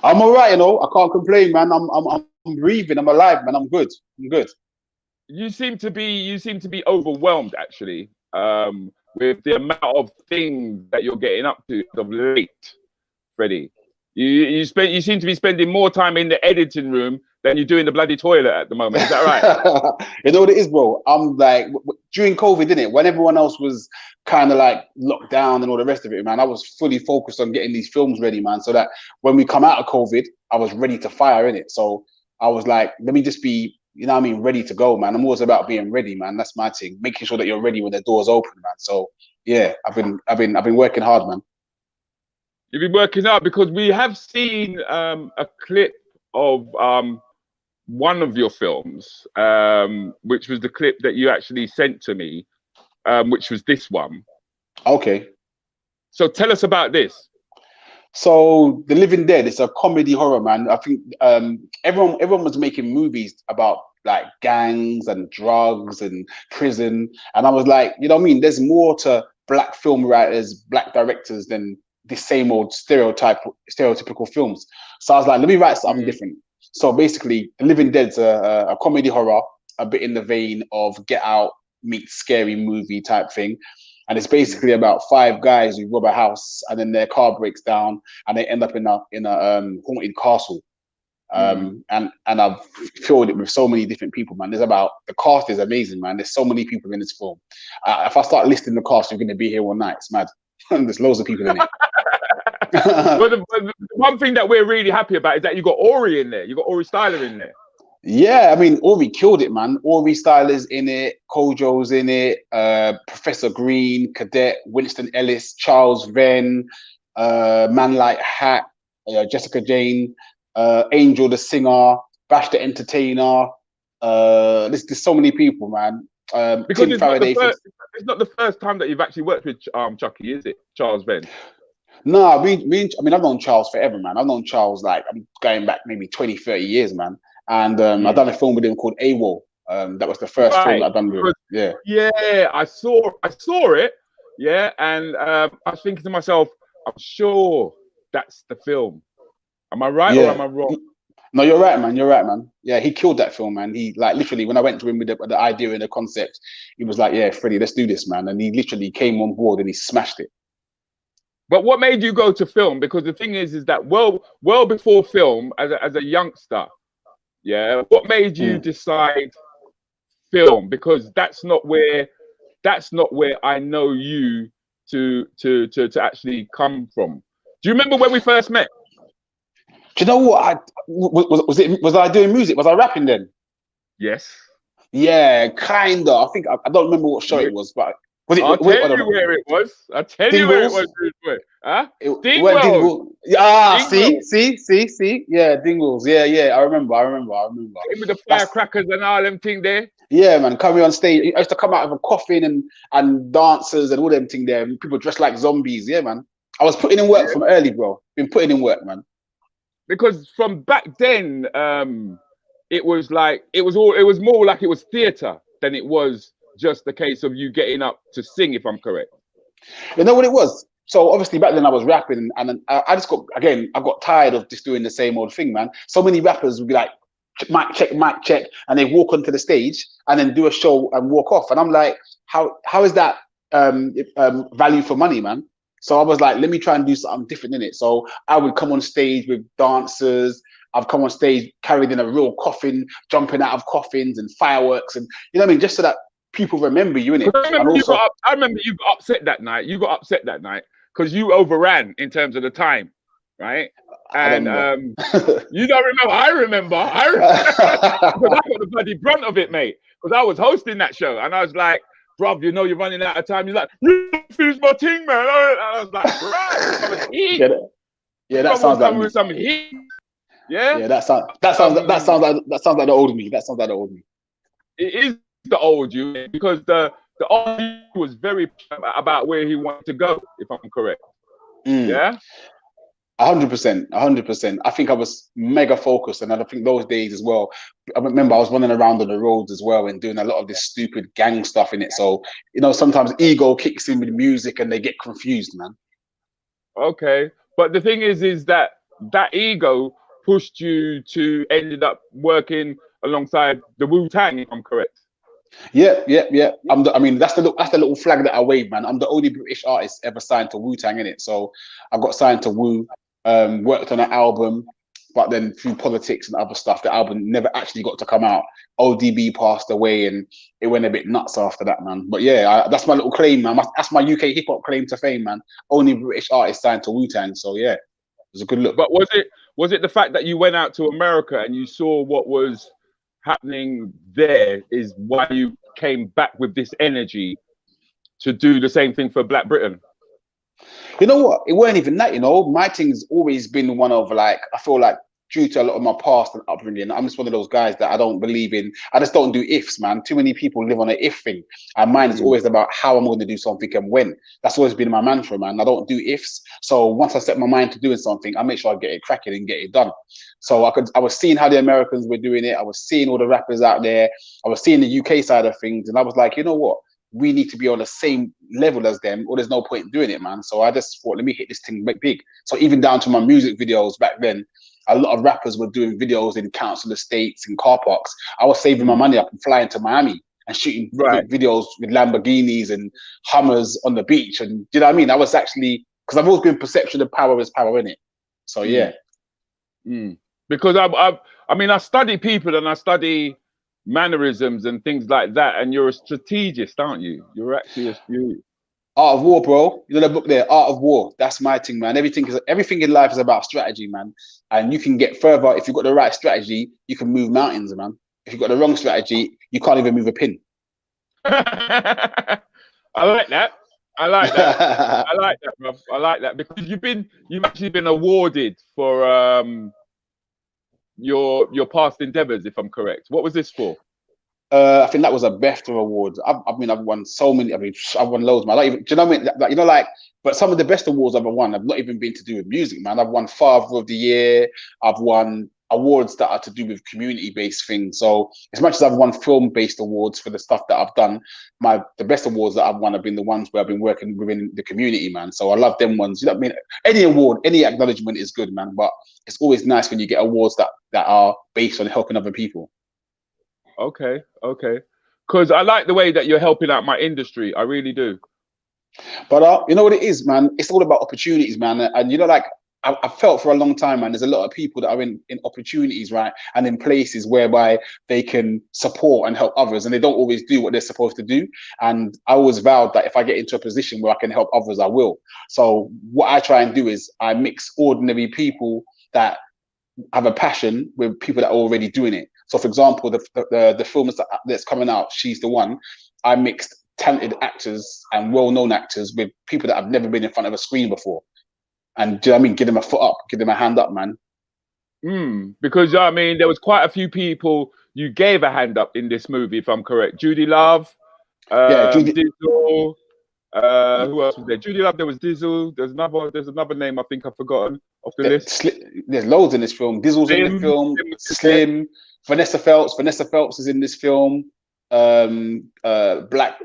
I'm all right, you know. I can't complain, man. I'm breathing. I'm alive, man. I'm good. You seem to be overwhelmed, actually, with the amount of things that you're getting up to of late, Fredi. You seem to be spending more time in the editing room than you do in the bloody toilet at the moment. Is that right? You know what it is, bro? I'm like, during COVID, didn't it? When everyone else was kind of like locked down and all the rest of it, man, I was fully focused on getting these films ready, man, so that when we come out of COVID, I was ready to fire, in it. So I was like, let me just be, you know what I mean, ready to go, man. I'm always about being ready, man. That's my thing. Making sure that you're ready when the doors open, man. So yeah, I've been working hard, man. You've been working hard because we have seen a clip of one of your films, which was the clip that you actually sent to me, which was this one. Okay. So tell us about this. So The Living Dead, it's a comedy horror, man. I think everyone was making movies about like gangs and drugs and prison, and I was like, you know what I mean? There's more to black film writers, black directors than the same old stereotypical films. So I was like, let me write something different. So basically, The Living Dead's a comedy horror, a bit in the vein of Get Out meets Scary Movie type thing. And it's basically about 5 guys who rob a house and then their car breaks down and they end up in a haunted castle. And I've filled it with so many different people, man. The cast is amazing, man. There's so many people in this film. If I start listing the cast, you're going to be here all night. It's mad. There's loads of people in it. But the one thing that we're really happy about is that you got Ori in there. You got Ori Styler in there. Yeah, I mean, Ori killed it, man. Ori Styler's in it, Kojo's in it, Professor Green, Cadet, Winston Ellis, Charles Venn, Man Like Hat, Jessica Jane, Angel the Singer, Bash the Entertainer. There's so many people, man. Because Tim Faraday. It's not the first time that you've actually worked with Chucky, is it? Charles Venn. No, I mean, I've known Charles forever, man. I've known Charles, like, I'm going back maybe 20, 30 years, man. And I've done a film with him called AWOL. That was the first film that I've done with him. Yeah. Yeah, I saw it. Yeah, and I was thinking to myself, I'm sure that's the film. Am I right or am I wrong? No, you're right, man. You're right, man. Yeah, he killed that film, man. He, like, literally, when I went to him with the idea and the concept, he was like, yeah, Fredi, let's do this, man. And he literally came on board and he smashed it. But what made you go to film? Because the thing is that well before film, as a youngster, yeah, what made you decide film? Because that's not where I know you to actually come from. Do you remember when we first met? Do you know what? Was I doing music? Was I rapping then? Yes. Yeah, kinda. I think I don't remember what show it was, but was it? I'll tell you where it was. Huh? Dingwalls. See. Yeah, Dingwalls. Yeah. I remember. Came with the firecrackers and all them thing there. Yeah, man. Coming on stage, I used to come out of a coffin and dancers and all them thing there. People dressed like zombies. Yeah, man. I was putting in work from early, bro. Been putting in work, man. Because from back then, it was more like it was theatre than it was just the case of you getting up to sing, if I'm correct. You know what it was? So obviously back then I was rapping and I got tired of just doing the same old thing, man. So many rappers would be like, mic check, and they walk onto the stage and then do a show and walk off. And I'm like, how is that value for money, man? So I was like, let me try and do something different in it. So I would come on stage with dancers. I've come on stage carried in a real coffin, jumping out of coffins and fireworks, and you know what I mean, just so that people remember you in it. I remember you got upset that night. You got upset that night because you overran in terms of the time, right? And you don't remember. I remember. Because I got the bloody brunt of it, mate. Because I was hosting that show, and I was like, "Bruv, you know you're running out of time." He's like, "You finish my thing, man." And I was like, "Right." That sounds like me. Some heat. Yeah, that sounds like the old me. That sounds like the old me. It is the old you, because the old you was very about where he wanted to go, if I'm correct. Yeah. 100%. I think I was mega focused, and I think those days as well. I remember I was running around on the roads as well and doing a lot of this stupid gang stuff in it. So you know, sometimes ego kicks in with music and they get confused, man. Okay, but the thing is that ego pushed you to ended up working alongside the Wu-Tang, if I'm correct. Yeah. That's the little flag that I wave, man. I'm the only British artist ever signed to Wu-Tang in it. So I got signed to Wu, worked on an album, but then through politics and other stuff, the album never actually got to come out. ODB passed away and it went a bit nuts after that, man. But yeah, that's my little claim, man. That's my UK hip hop claim to fame, man. Only British artist signed to Wu-Tang. So yeah, it was a good look. But was it the fact that you went out to America and you saw what was happening there is why you came back with this energy to do the same thing for Black Britain? You know what? It weren't even that, you know. My thing's always been one of, like, I feel like due to a lot of my past and upbringing, I'm just one of those guys that I don't believe in. I just don't do ifs, man. Too many people live on an if thing. And mine is always about how I'm going to do something and when. That's always been my mantra, man. I don't do ifs. So once I set my mind to doing something, I make sure I get it cracking and get it done. So I was seeing how the Americans were doing it. I was seeing all the rappers out there. I was seeing the UK side of things. And I was like, you know what? We need to be on the same level as them, or there's no point in doing it, man. So I just thought, let me hit this thing big. So even down to my music videos back then, a lot of rappers were doing videos in council estates and car parks. I was saving my money up and flying to Miami and shooting videos with Lamborghinis and Hummers on the beach. And do you know what I mean? I was actually, because I've always been perception of power is power, innit? So yeah. Because I study people and I study mannerisms and things like that, and you're a strategist, aren't you? You're actually Art of War, bro. You know the book there, Art of War. That's my thing, man. Everything in life is about strategy, man. And you can get further if you've got the right strategy. You can move mountains, man. If you've got the wrong strategy, you can't even move a pin. I like that. I like that. I like that, bro. I like that because you've actually been awarded for your past endeavors, if I'm correct. What was this for? I think that was a BAFTA award. I've won so many. I've won loads, man. Like, do you know what I mean? But some of the best awards I've won have not even been to do with music, man. I've won Father of the Year. I've won awards that are to do with community-based things. So as much as I've won film-based awards for the stuff that I've done, the best awards that I've won have been the ones where I've been working within the community, man. So I love them ones. You know what I mean? Any award, any acknowledgement is good, man. But it's always nice when you get awards that are based on helping other people. Okay. Because I like the way that you're helping out my industry. I really do. But you know what it is, man? It's all about opportunities, man. And you know, like I felt for a long time, man, there's a lot of people that are in opportunities, right? And in places whereby they can support and help others, and they don't always do what they're supposed to do. And I always vowed that if I get into a position where I can help others, I will. So what I try and do is I mix ordinary people that have a passion with people that are already doing it. So for example, the film that's coming out, She's the One, I mixed talented actors and well-known actors with people that have never been in front of a screen before. And do you know what I mean? Give them a foot up, give them a hand up, man. Because I mean, there was quite a few people you gave a hand up in this movie, if I'm correct. Judi Love, Dizzle. Who else was there? Judi Love. There was Dizzle. There's another name I think I've forgotten off the list. There's loads in this film. Dizzle's in the film. Slim. Vanessa Phelps. Vanessa Phelps is in this film. Black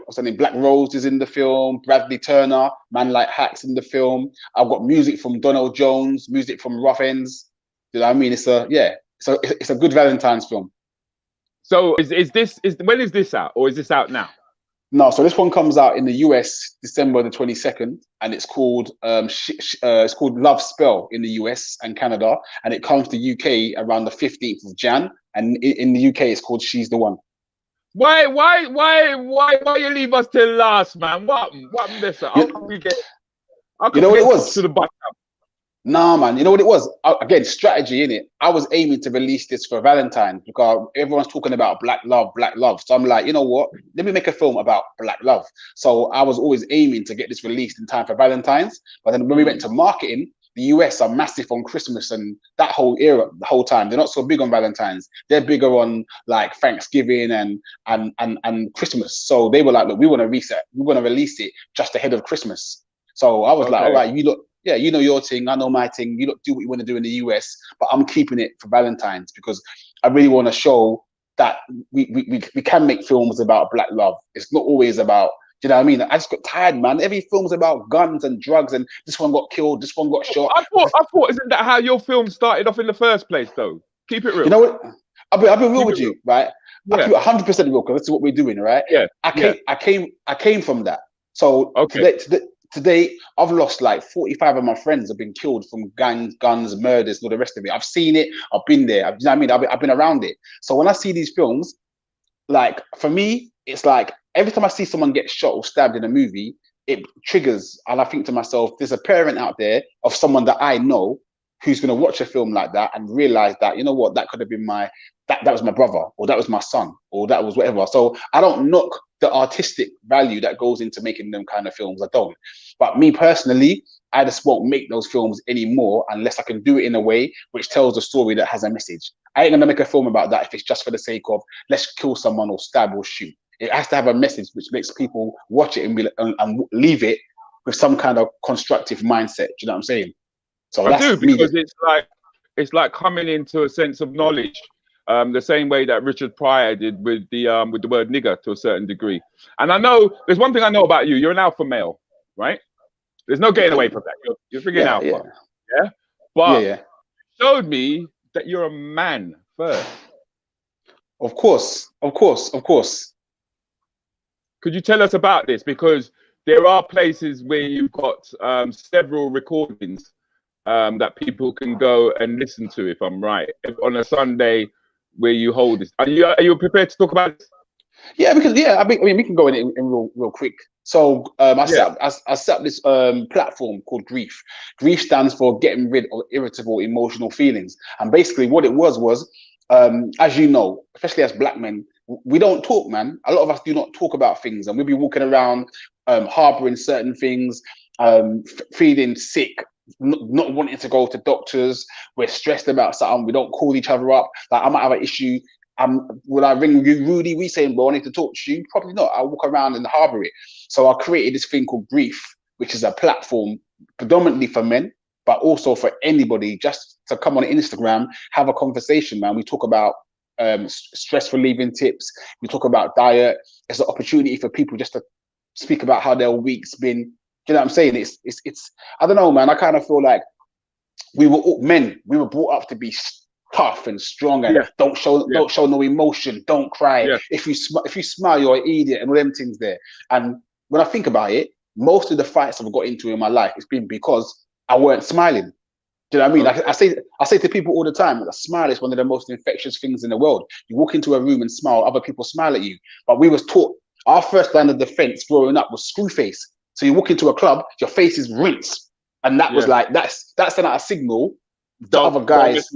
Rose is in the film. Bradley Turner, Man Like Hacks in the film. I've got music from Donald Jones, music from Rough Ends. You know what I mean? It's a good Valentine's film. So when is this out, or is this out now? No, so this one comes out in the US December the 22nd, and it's called Love Spell in the US and Canada, and it comes to UK around the 15th of Jan, and in the UK it's called She's the One. Why you leave us till last, man? What this? You know what it was? To the bottom. Nah, man. You know what it was? Again, strategy, innit? I was aiming to release this for Valentine's because everyone's talking about black love. So I'm like, you know what? Let me make a film about black love. So I was always aiming to get this released in time for Valentine's. But then when we went to marketing, the US are massive on Christmas and that whole era, the whole time. They're not so big on Valentine's. They're bigger on like Thanksgiving and Christmas. So they were like, look, we want to reset. We want to release it just ahead of Christmas. So I was like, all right, you look. Yeah, you know your thing, I know my thing. You do what you want to do in the US, but I'm keeping it for Valentine's because I really want to show that we can make films about black love. It's not always about, you know what I mean? I just got tired, man. Every film's about guns and drugs, and this one got killed, this one got shot. I thought, isn't that how your film started off in the first place, though? Keep it real. You know what? I'll be real with you, right? Yeah. I keep 100% real because this is what we're doing, right? Yeah. I came from that. So today, I've lost like 45 of my friends have been killed from gangs, guns, murders, and all the rest of it. I've seen it. I've been there. You know what I mean? I've been around it. So when I see these films, like for me, it's like every time I see someone get shot or stabbed in a movie, it triggers. And I think to myself, there's a parent out there of someone that I know who's going to watch a film like that and realize that, you know what, that could have been that was my brother, or that was my son, or that was whatever. So I don't knock the artistic value that goes into making them kind of films. I don't. But me personally, I just won't make those films anymore unless I can do it in a way which tells a story that has a message. I ain't gonna make a film about that if it's just for the sake of let's kill someone or stab or shoot. It has to have a message which makes people watch it and leave it with some kind of constructive mindset. Do you know what I'm saying? So I do, because it's like coming into a sense of knowledge, the same way that Richard Pryor did with the word nigger to a certain degree. And I know there's one thing I know about you: you're an alpha male, right? There's no getting away from that. You're freaking alpha, yeah. But it showed me that you're a man first. Of course. Could you tell us about this? Because there are places where you've got several recordings that people can go and listen to, if I'm right, on a Sunday where you hold this. Are you prepared to talk about this? Yeah, because I mean we can go in it in real quick. So I set up this platform called Grief. Grief stands for getting rid of irritable emotional feelings, and basically what it was as you know, especially as black men, we don't talk, man. A lot of us do not talk about things, and we'll be walking around harboring certain things, feeling sick, not wanting to go to doctors. We're stressed about something. We don't call each other up. Like, I might have an issue. Will I ring you, Rudi? We saying, bro, I need to talk to you. Probably not. I'll walk around and harbor it. So I created this thing called Grief, which is a platform predominantly for men, but also for anybody just to come on Instagram, have a conversation, man. We talk about stress relieving tips. We talk about diet. It's an opportunity for people just to speak about how their week's been. Do you know what I'm saying? It's I don't know, man. I kind of feel like we were all men. We were brought up to be tough and strong and don't show no emotion, don't cry. If you smile, you're an idiot, and all them things there. And when I think about it, most of the fights I've got into in my life, it's been because I weren't smiling. Do you know what I mean? Like I say to people all the time, a smile is one of the most infectious things in the world. You walk into a room and smile, other people smile at you. But we was taught, our first line of defense growing up was screw face. So you walk into a club, your face is rinsed, and that was like that's a signal. The other guys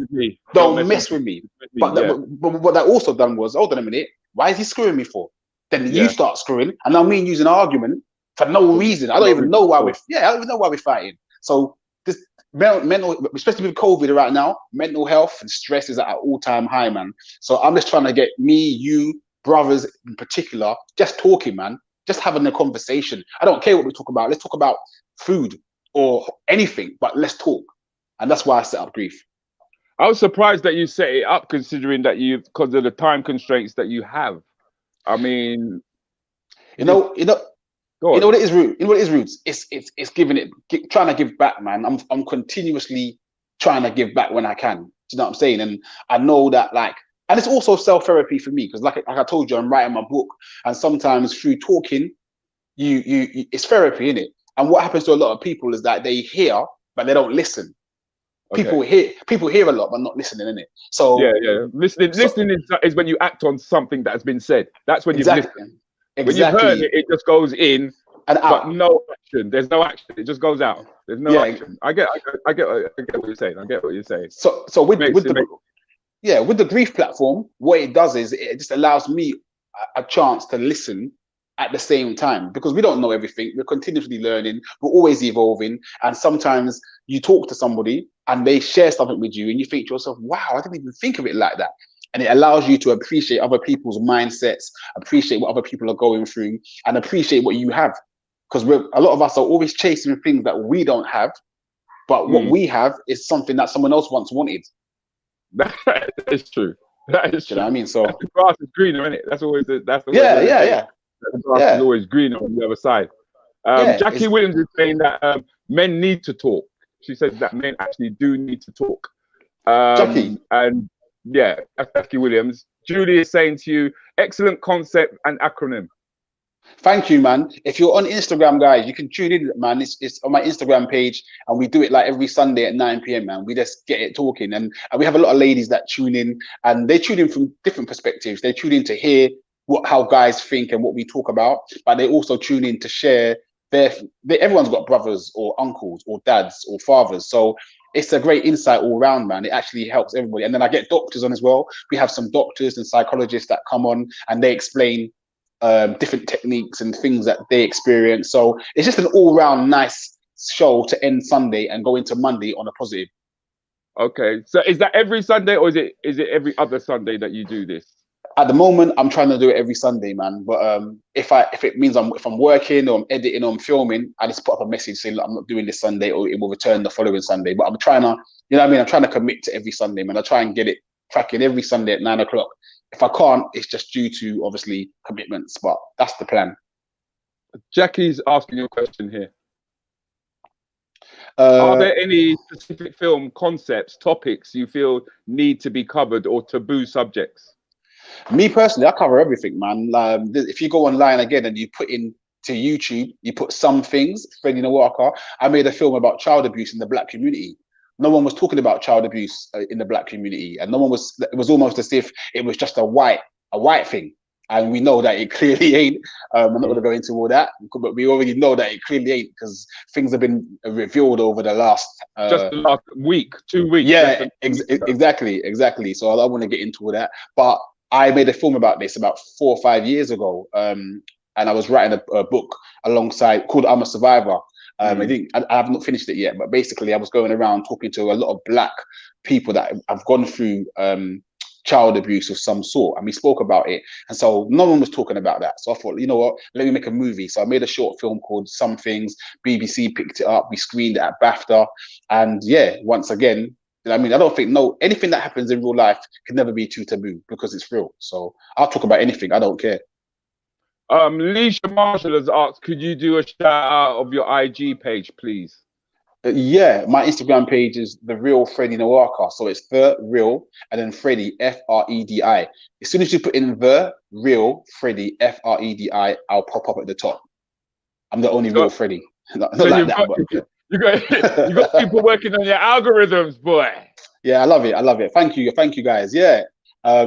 don't mess with me. But what that also done was, hold on a minute, why is he screwing me for? Then you start screwing, and now me and using an argument for no reason. I don't even know why we're fighting. So this mental, especially with COVID right now, mental health and stress is at an all-time high, man. So I'm just trying to get me, you, brothers in particular, just talking, man, just having a conversation. I don't care what we talk about. Let's talk about food or anything, but let's talk. And that's why I set up Grief. I was surprised that you set it up, considering that because of the time constraints that you have. I mean, you know what it is, Roots. You know what it is, Roots. It's trying to give back, man. I'm continuously trying to give back when I can. Do you know what I'm saying? And I know that, like, and it's also self-therapy for me, because like I told you, I'm writing my book, and sometimes through talking, you it's therapy, innit? And what happens to a lot of people is that they hear, but they don't listen. Okay. People hear a lot, but not listening, innit? So listening is when you act on something that has been said. That's when you've listened. When you've heard it, it just goes in and out. But no action. There's no action. It just goes out. There's no action. I get what you're saying. I get what you're saying. So with the Grief platform, what it does is it just allows me a chance to listen at the same time, because we don't know everything. We're continuously learning. We're always evolving. And sometimes you talk to somebody and they share something with you and you think to yourself, wow, I didn't even think of it like that. And it allows you to appreciate other people's mindsets, appreciate what other people are going through, and appreciate what you have. Because a lot of us are always chasing things that we don't have, but what we have is something that someone else once wanted. That is true. That is true. You know what I mean? So the grass is greener, isn't it? That's always the way. The grass is always greener on the other side. Jackie Williams is saying that men need to talk. She says that men actually do need to talk. Jackie. And yeah, that's Jackie Williams. Julie is saying to you, excellent concept and acronym. Thank you, man. If you're on Instagram, guys, you can tune in, man. It's on my Instagram page, and we do it like every Sunday at 9 p.m, man. We just get it talking. And we have a lot of ladies that tune in, and they tune in from different perspectives. They tune in to hear how guys think and what we talk about, but they also tune in to share everyone's got brothers or uncles or dads or fathers. So it's a great insight all round, man. It actually helps everybody. And then I get doctors on as well. We have some doctors and psychologists that come on and they explain different techniques and things that they experience. So it's just an all-round nice show to end Sunday and go into Monday on a positive. Okay, so is that every Sunday, or is it every other Sunday that you do this? At the moment, I'm trying to do it every Sunday, man. But if it means if I'm working or I'm editing or I'm filming, I just put up a message saying, look, I'm not doing this Sunday, or it will return the following Sunday. But I'm trying to, you know what I mean? I'm trying to commit to every Sunday, man. I try and get it cracking every Sunday at 9 o'clock. If I can't, it's just due to obviously commitments, but that's the plan. Jackie's asking you a question here. Are there any specific film concepts, topics you feel need to be covered, or taboo subjects? Me personally, I cover everything, man. If you go online again and you put into YouTube, you put some things, Fredi Nwaka, I made a film about child abuse in the black community. No one was talking about child abuse in the black community, and it was almost as if it was just a white thing. And we know that it clearly ain't. I'm not going to go into all that, but we already know that it clearly ain't, because things have been revealed over the last just the last week, 2 weeks. Yeah, exactly. So I don't want to get into all that, but I made a film about this about 4 or 5 years ago, and I was writing a book alongside called I'm a Survivor. I have not finished it yet, but basically I was going around talking to a lot of black people that have gone through child abuse of some sort, and we spoke about it, and so no one was talking about that. So I thought, you know what, let me make a movie. So I made a short film called Some Things. BBC picked it up, we screened it at BAFTA, and yeah, once again, I mean, I don't think anything that happens in real life can never be too taboo, because it's real. So I'll talk about anything, I don't care. Leisha Marshall has asked, could you do a shout out of your IG page, please? Yeah, my Instagram page is The Real Fredi Nwaka. So it's The Real and then Fredi, Fredi. As soon as you put in The Real Fredi, Fredi, I'll pop up at the top. I'm the only real Fredi. Not so like that, but you got people working on your algorithms, boy. Yeah, I love it. Thank you guys. Yeah,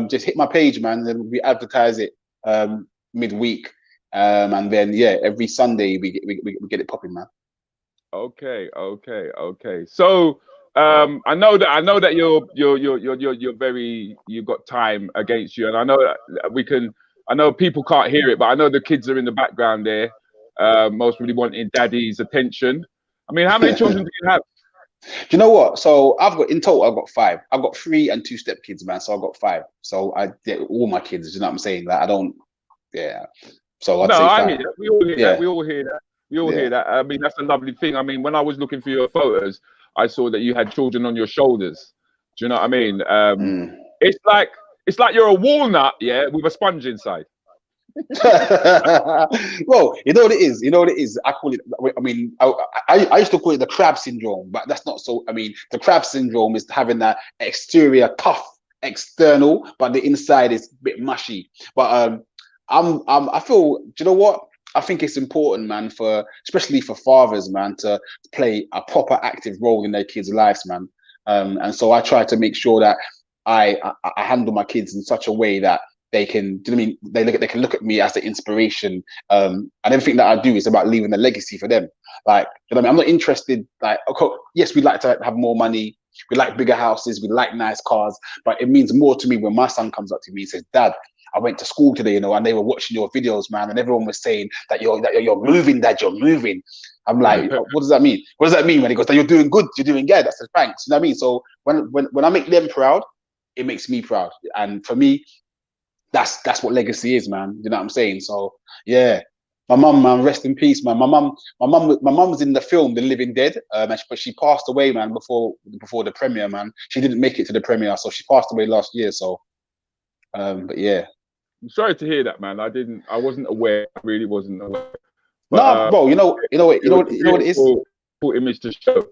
just hit my page, man. Then we advertise it midweek, and then yeah, every Sunday we get it popping, man. Okay. So I know that you're very, you've got time against you, and I know that I know people can't hear it, but I know the kids are in the background there, most really wanting daddy's attention. I mean, how many children do you have? Do you know what? So in total I've got 5. I've got 3 and 2 stepkids, man. So I've got 5. So I get all my kids. You know what I'm saying? Like I don't. Yeah. So I'd say 5. I mean, we all hear that. We all hear that. We all hear that. I mean, that's a lovely thing. I mean, when I was looking for your photos, I saw that you had children on your shoulders. Do you know what I mean? It's like you're a walnut, yeah, with a sponge inside. Well, you know what it is. I call it. I mean, I used to call it the crab syndrome, but that's not so. I mean, the crab syndrome is having that exterior tough external, but the inside is a bit mushy. But I feel. Do you know what? I think it's important, man, especially for fathers, man, to play a proper active role in their kids' lives, man. And so I try to make sure that I handle my kids in such a way that they can, do you know what I mean? They can look at me as the inspiration. And everything that I do is about leaving a legacy for them. Like, you know what I mean? I'm not interested, like, okay, yes, we'd like to have more money. We like bigger houses. We like nice cars. But it means more to me when my son comes up to me and says, Dad, I went to school today, you know, and they were watching your videos, man, and everyone was saying that you're moving, Dad, you're moving. I'm like, what does that mean? What does that mean? When he goes, you're doing good, you're doing good. I said, thanks. You know what I mean? So when I make them proud, it makes me proud. And for me, that's what legacy is, man. You know what I'm saying? So yeah, my mum, man, rest in peace, man. My mum was in the film The Living Dead, but she passed away, man, before the premiere, man. She didn't make it to the premiere, so she passed away last year. So, but yeah. I'm sorry to hear that, man. I wasn't aware. I really wasn't aware. But, no, bro. You know what it is. Cool image to show.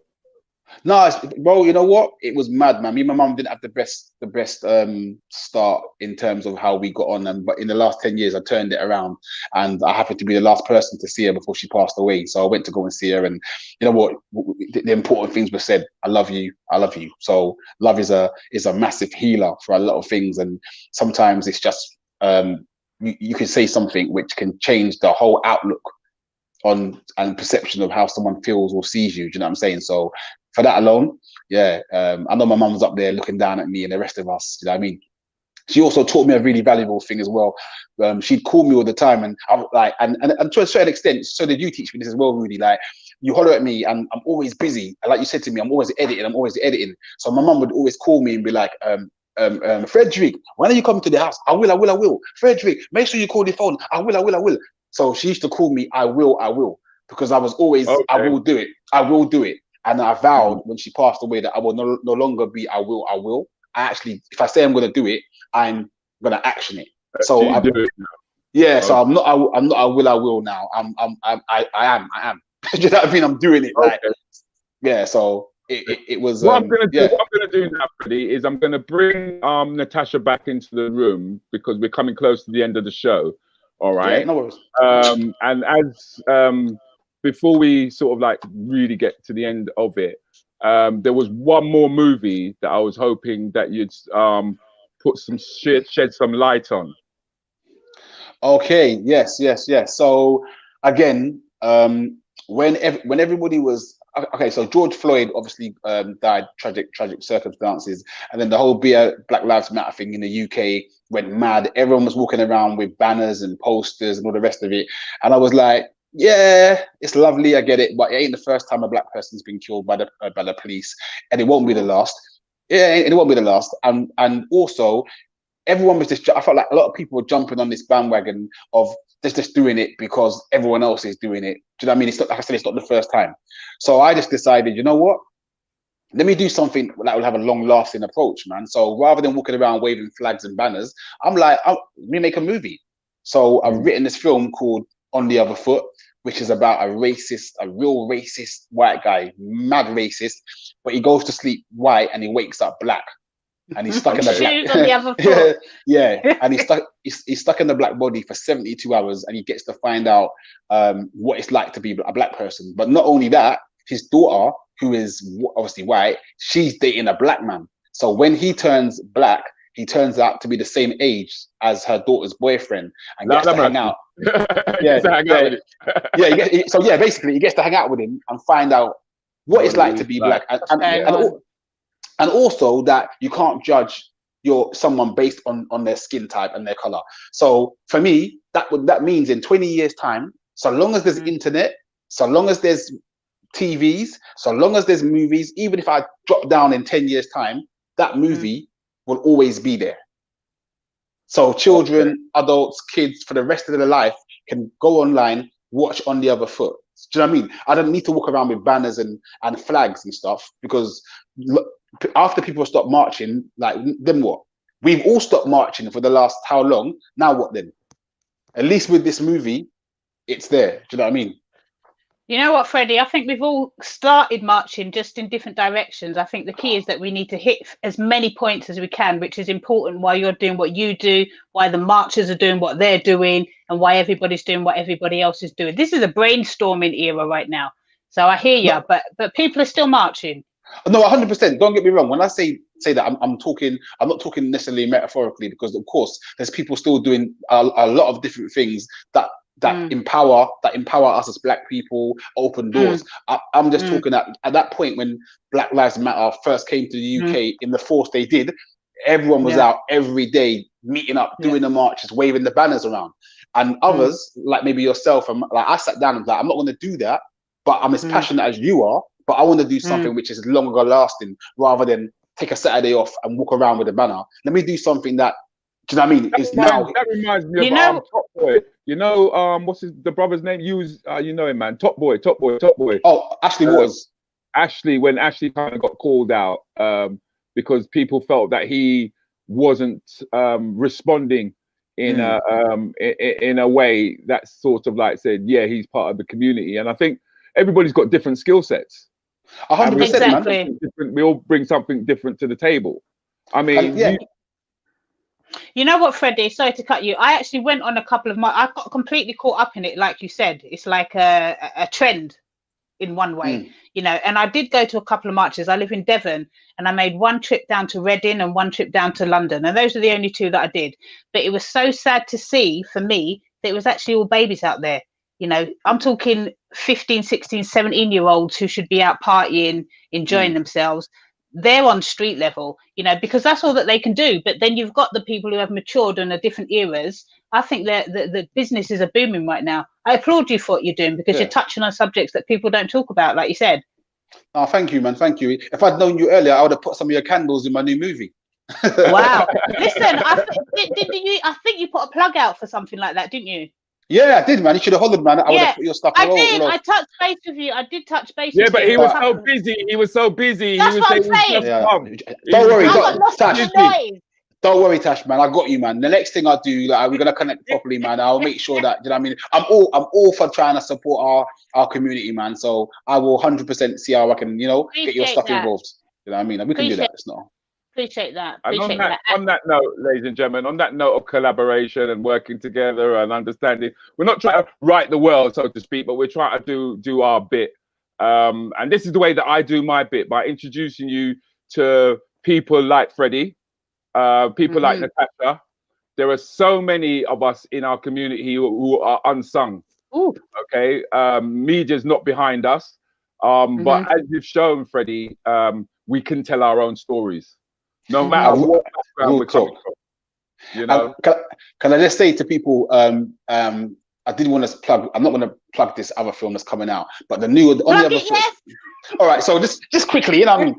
No, bro. You know what? It was mad, man. Me and my mum didn't have the best start in terms of how we got on, but in the last 10 years, I turned it around, and I happened to be the last person to see her before she passed away. So I went to go and see her, and you know what? The important things were said. I love you. I love you. So love is a massive healer for a lot of things, and sometimes it's just you can say something which can change the whole outlook on and perception of how someone feels or sees you. Do you know what I'm saying? So for that alone, yeah. I know my mum was up there looking down at me and the rest of us. You know what I mean? She also taught me a really valuable thing as well. She'd call me all the time, and I like, and to a certain extent, so did you teach me this as well, Rudi. Like, you holler at me, and I'm always busy. And like you said to me, I'm always editing. So my mum would always call me and be like, Frederick, when are you coming to the house? I will. Frederick, make sure you call the phone. I will. So she used to call me, I will, because I was always, okay. I will do it. And I vowed when she passed away that I will no longer be, I will. I actually, if I say I'm going to do it, I'm going to action it. So so I'm not, I will now. I am. Do you know what I mean? I'm doing it. Like, yeah. So it was. What I'm going to do now, Fredi, is I'm going to bring Natasha back into the room because we're coming close to the end of the show. All right. Yeah, no worries. And as before we sort of like really get to the end of it, there was one more movie that I was hoping that you'd put some shed some light on. Okay. Yes. So again, when everybody was okay, so George Floyd obviously died tragic circumstances, and then the whole Black Lives Matter thing in the UK went mad. Everyone was walking around with banners and posters and all the rest of it, and I was like, yeah, it's lovely, I get it, but it ain't the first time a black person's been killed by the police, and it won't be the last. Yeah, it won't be the last. And also, everyone was just, I felt like a lot of people were jumping on this bandwagon of just doing it because everyone else is doing it. Do you know what I mean? It's not, like I said, it's not the first time. So I just decided, you know what? Let me do something that will have a long-lasting approach, man. So rather than walking around waving flags and banners, I'm like, let me make a movie. So I've written this film called On the Other Foot, which is about a real racist white guy, mad racist, but he goes to sleep white and he wakes up black. And he's stuck in the black. On the other foot. Yeah. And he's stuck in the black body for 72 hours, and he gets to find out what it's like to be a black person. But not only that, his daughter, who is obviously white, she's dating a black man. So when he turns black, he turns out to be the same age as her daughter's boyfriend and gets to hang out. Basically, he gets to hang out with him and find out what it's like to be black. And also that you can't judge someone based on their skin type and their color. So for me, that means in 20 years' time, so long as there's internet, so long as there's TVs, so long as there's movies, even if I drop down in 10 years' time, that movie will always be there. So children, adults, kids, for the rest of their life can go online, watch On the Other Foot. Do you know what I mean? I don't need to walk around with banners and flags and stuff, because after people stop marching, like, then what? We've all stopped marching for the last how long? Now what then? At least with this movie, it's there. Do you know what I mean? You know what, Fredi? I think we've all started marching just in different directions. I think the key is that we need to hit as many points as we can, which is important while you're doing what you do, why the marchers are doing what they're doing, and why everybody's doing what everybody else is doing. This is a brainstorming era right now. So I hear you, but people are still marching. No, 100%. Don't get me wrong. When I say that, I'm not talking necessarily metaphorically, because of course there's people still doing a lot of different things that empower us as black people, open doors. I'm just talking at that point when Black Lives Matter first came to the UK in the force they did, everyone was out every day meeting up, doing the marches, waving the banners around. And others, like maybe yourself, like I sat down and was like, I'm not going to do that, but I'm as passionate as you are, but I want to do something which is longer lasting, rather than take a Saturday off and walk around with a banner. Let me do something that, do you know what I mean? That reminds me of Top Boy. You know, what's the brother's name? You know him, man. Top Boy. Oh, Ashley Waters. When Ashley kind of got called out because people felt that he wasn't responding in a way that sort of like said, yeah, he's part of the community. And I think everybody's got different skill sets. 100%, exactly. We all bring something different to the table. I mean, you know what, Fredi? Sorry to cut you. I actually went on a couple of I got completely caught up in it, like you said. It's like a trend in one way, you know. And I did go to a couple of marches. I live in Devon, and I made one trip down to Reading and one trip down to London, and those are the only two that I did. But it was so sad to see, for me, that it was actually all babies out there. You know, I'm talking 15, 16, 17-year-olds who should be out partying, enjoying themselves. They're on street level, you know, because that's all that they can do. But then you've got the people who have matured and are different eras. I think that the businesses are booming right now. I applaud you for what you're doing, because you're touching on subjects that people don't talk about, like you said. Oh, thank you, man. Thank you. If I'd known you earlier, I would have put some of your candles in my new movie. Wow. Listen, I think you put a plug out for something like that, didn't you? Yeah, I did, man. You should have hollered, man. I would have put your stuff. I did. I touched base with you. I did touch base with you. Yeah, but he was so busy. He was so busy. That's what I'm saying. Don't worry, Tash. Don't worry, Tash, man. I got you, man. The next thing I do, like, we're gonna connect properly, man. I'll make sure that, you know what I mean. I'm all for trying to support our community, man. So I will 100% see how I can, you know, get your stuff involved. You know what I mean? We can do that. It's not. Appreciate that. And on that note, ladies and gentlemen, on that note of collaboration and working together and understanding, we're not trying to right the world, so to speak, but we're trying to do our bit. And this is the way that I do my bit, by introducing you to people like Fredi, people like Natasha. There are so many of us in our community who are unsung. Ooh. Okay, media's not behind us, but as you've shown, Fredi, we can tell our own stories. No matter what background we're coming from, you know. Can I just say to people, I did want to plug. I'm not going to plug this other film that's coming out, but the new, all right. So just quickly, you know what I mean.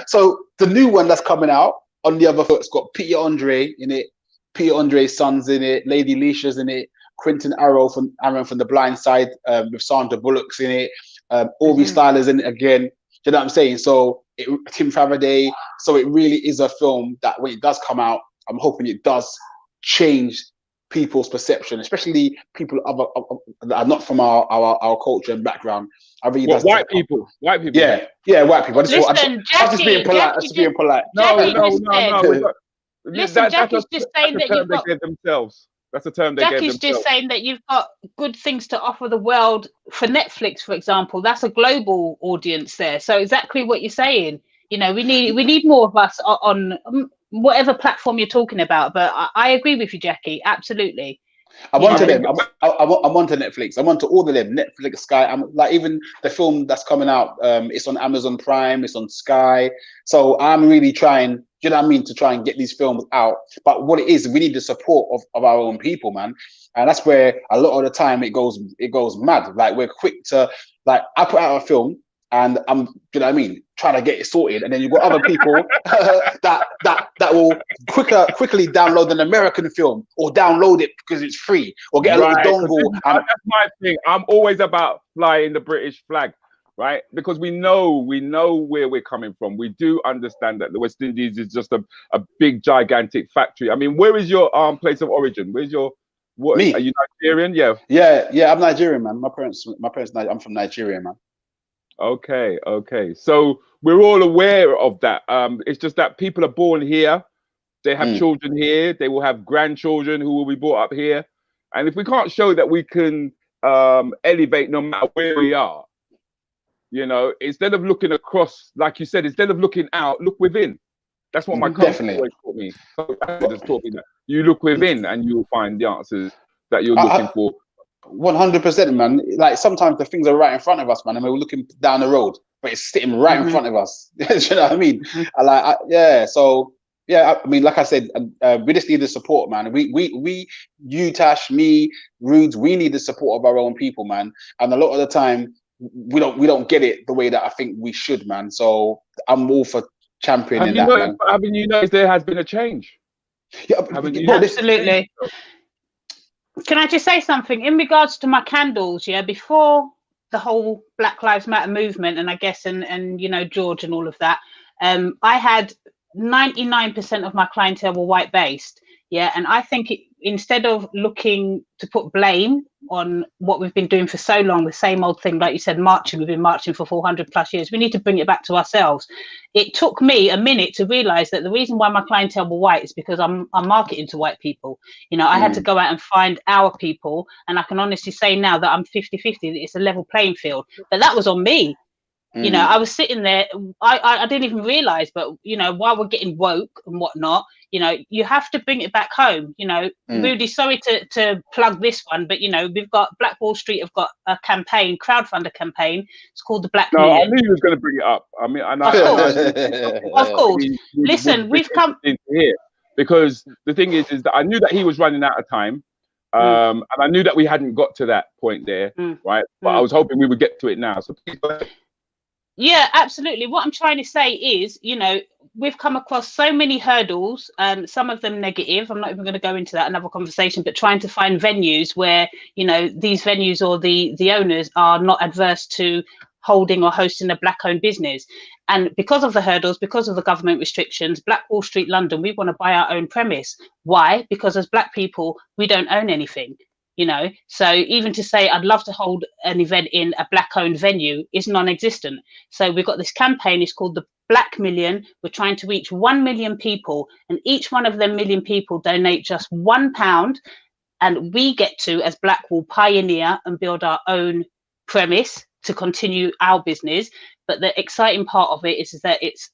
So the new one that's coming out on the other foot, it's got Peter Andre in it, Peter Andre's son's in it, Lady Leisha's in it, Quentin Aaron from The Blind Side, with Sandra Bullock's in it, Orvie Styler's in it again. Do you know what I'm saying? So Tim Faraday. So it really is a film that when it does come out, I'm hoping it does change people's perception, especially people that are not from our culture and background. I really does. White people. Yeah, white people. I'm just being polite. Just being polite. No. Listen, Jackie's just saying that you've got themselves. That's a term they gave themselves. Jackie's just saying that you've got good things to offer the world. For Netflix, for example, that's a global audience there. So exactly what you're saying. You know, we need more of us on whatever platform you're talking about. But I agree with you, Jackie. Absolutely. I'm onto them. I'm onto Netflix. I'm onto all of them. Netflix, Sky. I'm like, even the film that's coming out. It's on Amazon Prime. It's on Sky. So I'm really trying. You know what I mean? To try and get these films out. But what it is, we need the support of our own people, man. And that's where a lot of the time it goes mad. Like, we're quick to, like, I put out a film and I'm, you know what I mean, trying to get it sorted. And then you've got other people that will quickly download an American film or download it because it's free or get a little dongle. That's my thing. I'm always about flying the British flag. Right, because we know where we're coming from. We do understand that the West Indies is just a big, gigantic factory. I mean, where is your place of origin? Where's your Me? Are you Nigerian? Yeah. I'm Nigerian, man. My parents. I'm from Nigeria, man. Okay. So we're all aware of that. It's just that people are born here. They have children here. They will have grandchildren who will be brought up here. And if we can't show that we can elevate no matter where we are, you know, instead of looking across, like you said, instead of looking out, look within. That's what my coach always taught me. You look within and you'll find the answers that you're looking for. 100%, man. Like, sometimes the things are right in front of us, man, and we're looking down the road, but it's sitting right in front of us. Do you know what I mean? So yeah, I mean, like I said, we just need the support, man. You, Tash, me, Rudes, we need the support of our own people, man. And a lot of the time, we don't get it the way that I think we should, man. So I'm all for championing that, man. Haven't you noticed there has been a change? Yeah, absolutely. Can I just say something in regards to my candles? Yeah, before the whole Black Lives Matter movement, and I guess and you know, George and all of that, I had 99% of my clientele were white based. Yeah, and I think instead of looking to put blame on what we've been doing for so long, the same old thing, like you said, we've been marching for 400 plus years. We need to bring it back to ourselves. It took me a minute to realize that the reason why my clientele were white is because I'm marketing to white people. You know, I had to go out and find our people, and I can honestly say now that I'm 50-50, it's a level playing field. But that was on me. You know, I was sitting there, I didn't even realize, but, you know, while we're getting woke and whatnot, you know, you have to bring it back home. You know, Rudi, sorry to plug this one, but, you know, we've got Black Wall Street have got a campaign, crowdfunder campaign. It's called the Black Million. I knew you was going to bring it up. I mean, of course. Listen, we've come here because the thing is that I knew that he was running out of time. And I knew that we hadn't got to that point there, right? But I was hoping we would get to it now. So please go ahead. Yeah, absolutely. What I'm trying to say is, you know, we've come across so many hurdles, some of them negative. I'm not even going to go into that, another conversation, but trying to find venues where, you know, these venues or the owners are not adverse to holding or hosting a Black-owned business. And because of the hurdles, because of the government restrictions, Black Wall Street London, we want to buy our own premise. Why? Because as Black people, we don't own anything. You know, so even to say I'd love to hold an event in a Black-owned venue is non-existent. So we've got this campaign. It's called the Black Million. We're trying to reach 1 million people, and each one of them million people donate just £1, and we get to, as Black, will pioneer and build our own premise to continue our business. But the exciting part of it is that it's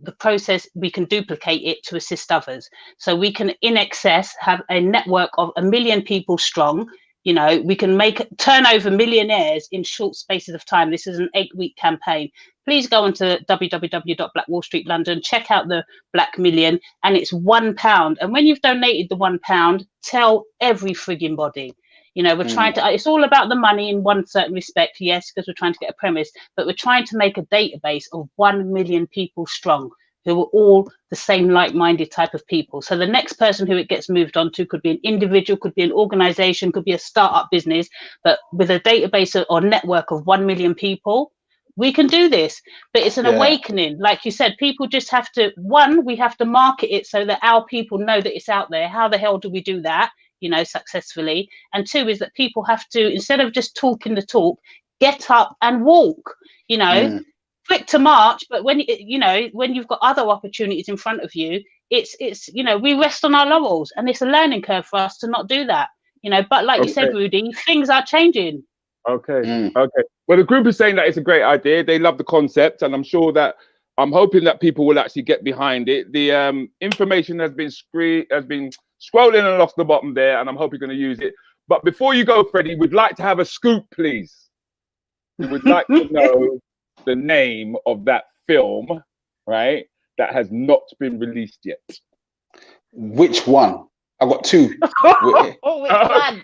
the process, we can duplicate it to assist others. So we can in excess have a network of 1 million people strong. You know, we can turn over millionaires in short spaces of time. This is an 8-week campaign. Please go on to www.Black Wall Street London, check out the Black Million, and it's £1. And when you've donated the £1, tell every frigging body. You know, we're trying to, it's all about the money in one certain respect, yes, because we're trying to get a premise, but we're trying to make a database of 1 million people strong who are all the same like-minded type of people. So the next person who it gets moved on to could be an individual, could be an organization, could be a startup business, but with a database or network of 1 million people, we can do this. But it's an awakening. Like you said, people just have to, one, we have to market it so that our people know that it's out there. How the hell do we do that? You know, successfully. And two is that people have to, instead of just talking the talk, get up and walk, you know, quick to march. But when, you know, when you've got other opportunities in front of you, it's, you know, we rest on our laurels, and it's a learning curve for us to not do that, you know, but like you said, Rudi, things are changing. Okay. Well, the group is saying that it's a great idea. They love the concept, and I'm sure that, I'm hoping that people will actually get behind it. The information has been scrolling along the bottom there, and I'm hoping you're going to use it. But before you go, Fredi, we'd like to have a scoop, please. We'd like to know the name of that film, right, that has not been released yet. Which one? I've got two. Which one?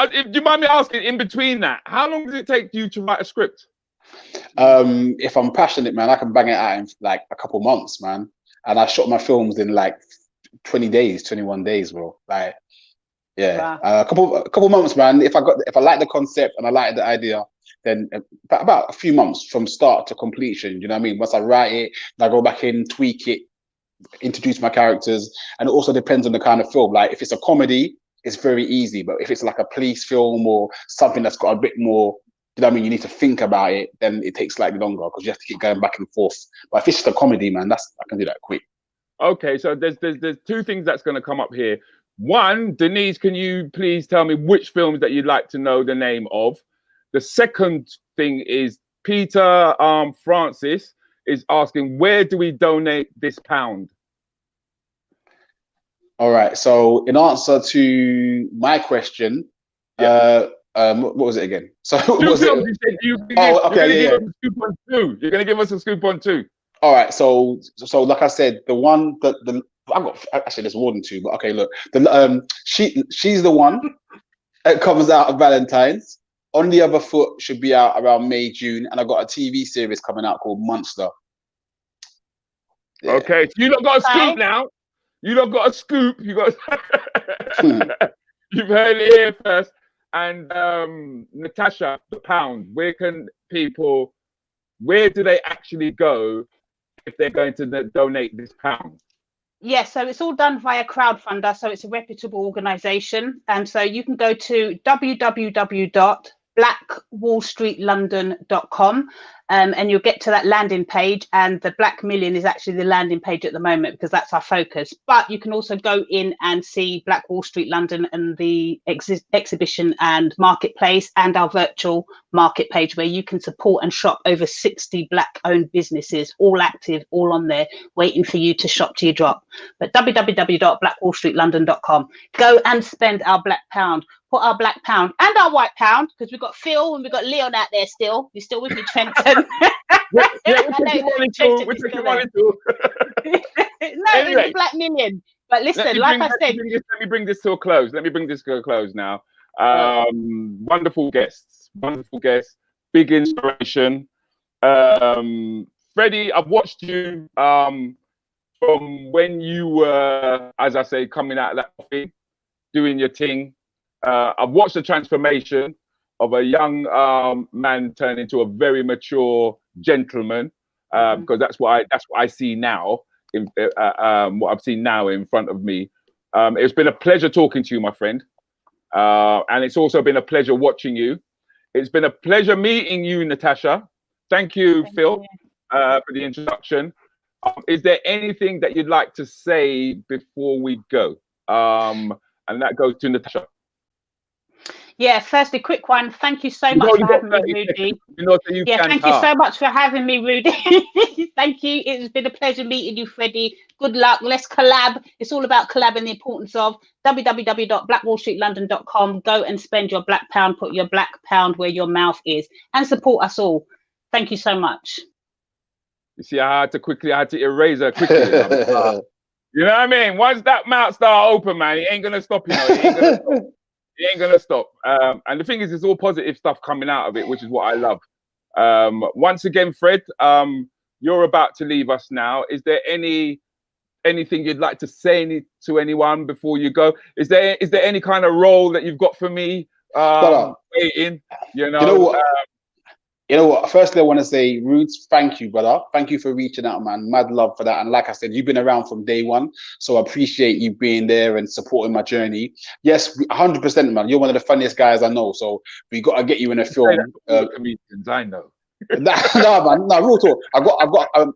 Do you mind me asking, in between that, how long does it take you to write a script? If I'm passionate, man, I can bang it out in like a couple months, man. And I shot my films in like 20 days, 21 days, bro. Like, yeah, wow. A couple months, man. If I like the concept and I like the idea, then about a few months from start to completion. You know what I mean? Once I write it, I go back in, tweak it, introduce my characters, and it also depends on the kind of film. Like if it's a comedy, it's very easy. But if it's like a police film or something that's got a bit more, you know what I mean, you need to think about it, then it takes slightly longer because you have to keep going back and forth. But if it's just a comedy, man, I can do that quick. Okay, so there's two things that's going to come up here. One, Denise, can you please tell me which films that you'd like to know the name of? The second thing is Peter Francis is asking, where do we donate this £1? All right, so in answer to my question, what was it again? So You're going to give us a scoop on two. All right, so like I said, the one that I've got, actually there's more than two, but okay, look, she's the one that comes out of Valentine's. On the Other Foot should be out around May, June, and I've got a TV series coming out called Monster. Yeah. Okay, so you lot got a scoop now. You lot got a scoop. You got. You've heard it here first. And Natasha, the £1. Where do they actually go if they're going to donate this £1? Yeah, so it's all done via crowdfunder, so it's a reputable organisation. And so you can go to www.blackmillion, blackwallstreetlondon.com, and you'll get to that landing page, and the Black Million is actually the landing page at the moment because that's our focus. But you can also go in and see Black Wall Street London and the exhibition and marketplace, and our virtual market page where you can support and shop over 60 Black owned businesses, all active, all on there, waiting for you to shop to your drop. But www.blackwallstreetlondon.com. Go and spend our Black Pound. Put our Black Pound and our White Pound, because we've got Phil and we've got Leon out there still. You're still with me, Trenton. We're taking money too. No, Anyway, it's the Black Million. But listen, like I said, let me bring this to a close. Now. Wonderful guests, big inspiration. Fredi, I've watched you from when you were, as I say, coming out of that thing, doing your thing. I've watched the transformation of a young man turn into a very mature gentleman, because that's what I see now. What I've seen now in front of me. It's been a pleasure talking to you, my friend, and it's also been a pleasure watching you. It's been a pleasure meeting you, Natasha. Thank you, Phil, for the introduction. Is there anything that you'd like to say before we go? And that goes to Natasha. Yeah, firstly, quick one. Thank you so much for having me, Rudi. Thank you so much for having me, Rudi. Thank you. It's been a pleasure meeting you, Fredi. Good luck. Let's collab. It's all about collab and the importance of www.blackwallstreetlondon.com. Go and spend your Black Pound. Put your Black Pound where your mouth is, and support us all. Thank you so much. You see, I had to erase her quickly. You know what I mean? Once that mouth start open, man, it ain't gonna stop. You know, it ain't gonna stop. And the thing is, it's all positive stuff coming out of it, which is what I love. Once again, Fred, you're about to leave us now. Is there anything you'd like to say to anyone before you go? Is there any kind of role that you've got for me waiting? You know what? Firstly, I want to say, Roots, thank you, brother. Thank you for reaching out, man. Mad love for that. And like I said, you've been around from day one, so I appreciate you being there and supporting my journey. Yes, 100%, man. You're one of the funniest guys I know, so we got to get you in a film. Comedians, I know. No, man. No, real talk. I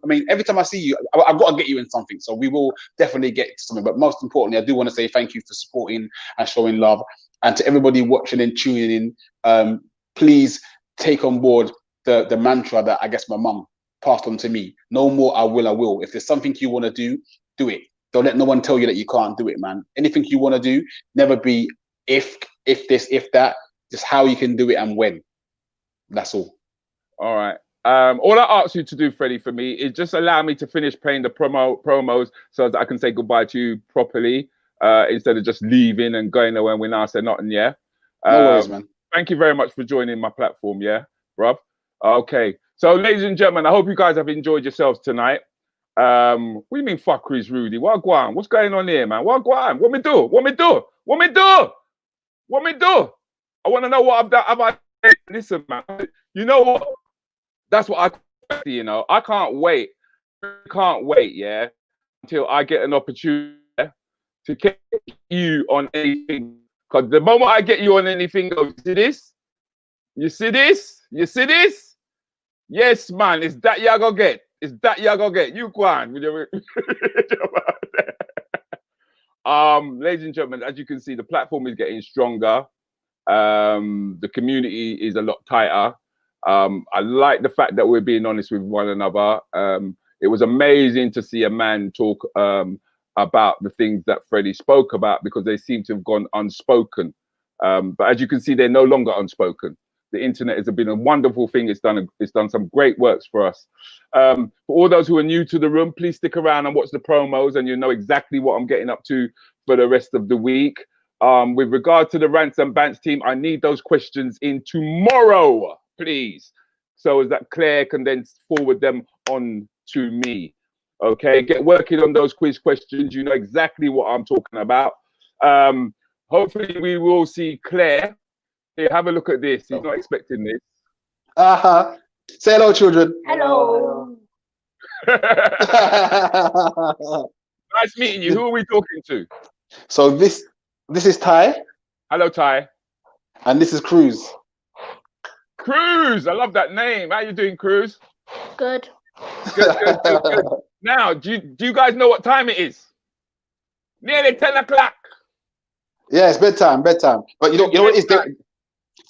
mean, every time I see you, I've got to get you in something. So we will definitely get something. But most importantly, I do want to say thank you for supporting and showing love. And to everybody watching and tuning in, please take on board the mantra that I guess my mum passed on to me. No more I will. If there's something you want to do it. Don't let no one tell you that you can't do it, man. Anything you want to do, never be if this, if that, just how you can do it and when. That's all. All right. All I ask you to do, Fredi, for me is just allow me to finish playing the promos so that I can say goodbye to you properly, instead of just leaving and going away when I say nothing, yeah? No worries, man. Thank you very much for joining my platform, yeah, bruv? Okay, so ladies and gentlemen, I hope you guys have enjoyed yourselves tonight. What do you mean fuckeries, Rudi? What guan? What's going on here, man? What guan? What me do? I want to know what I've done. Listen, man, you know what? That's what you know. I can't wait, yeah, until I get an opportunity to get you on anything. Because the moment I get you on anything, go, see this? You see this? You see this? Yes, man, it's that y'all go get. It's that y'all go get. You go on with your ladies and gentlemen, as you can see, the platform is getting stronger. The community is a lot tighter. I like the fact that we're being honest with one another. It was amazing to see a man talk about the things that Fredi spoke about, because they seem to have gone unspoken. But as you can see, they're no longer unspoken. The internet has been a wonderful thing. It's done some great works for us. For all those who are new to the room, please stick around and watch the promos, and you know exactly what I'm getting up to for the rest of the week. With regard to the Rants and Bants team, I need those questions in tomorrow, please, so as that Claire can then forward them on to me. Okay, get working on those quiz questions. You know exactly what I'm talking about. Hopefully we will see Claire. Here, have a look at this. He's not expecting this. Say hello, children. Hello. Nice meeting you. Who are we talking to? So this is Ty. Hello, Ty. And this is Cruz. Cruz. I love that name. How you doing, Cruz? Good. Good. Now, do you guys know what time it is? Nearly 10 o'clock. Yeah, it's bedtime. But you know what it is?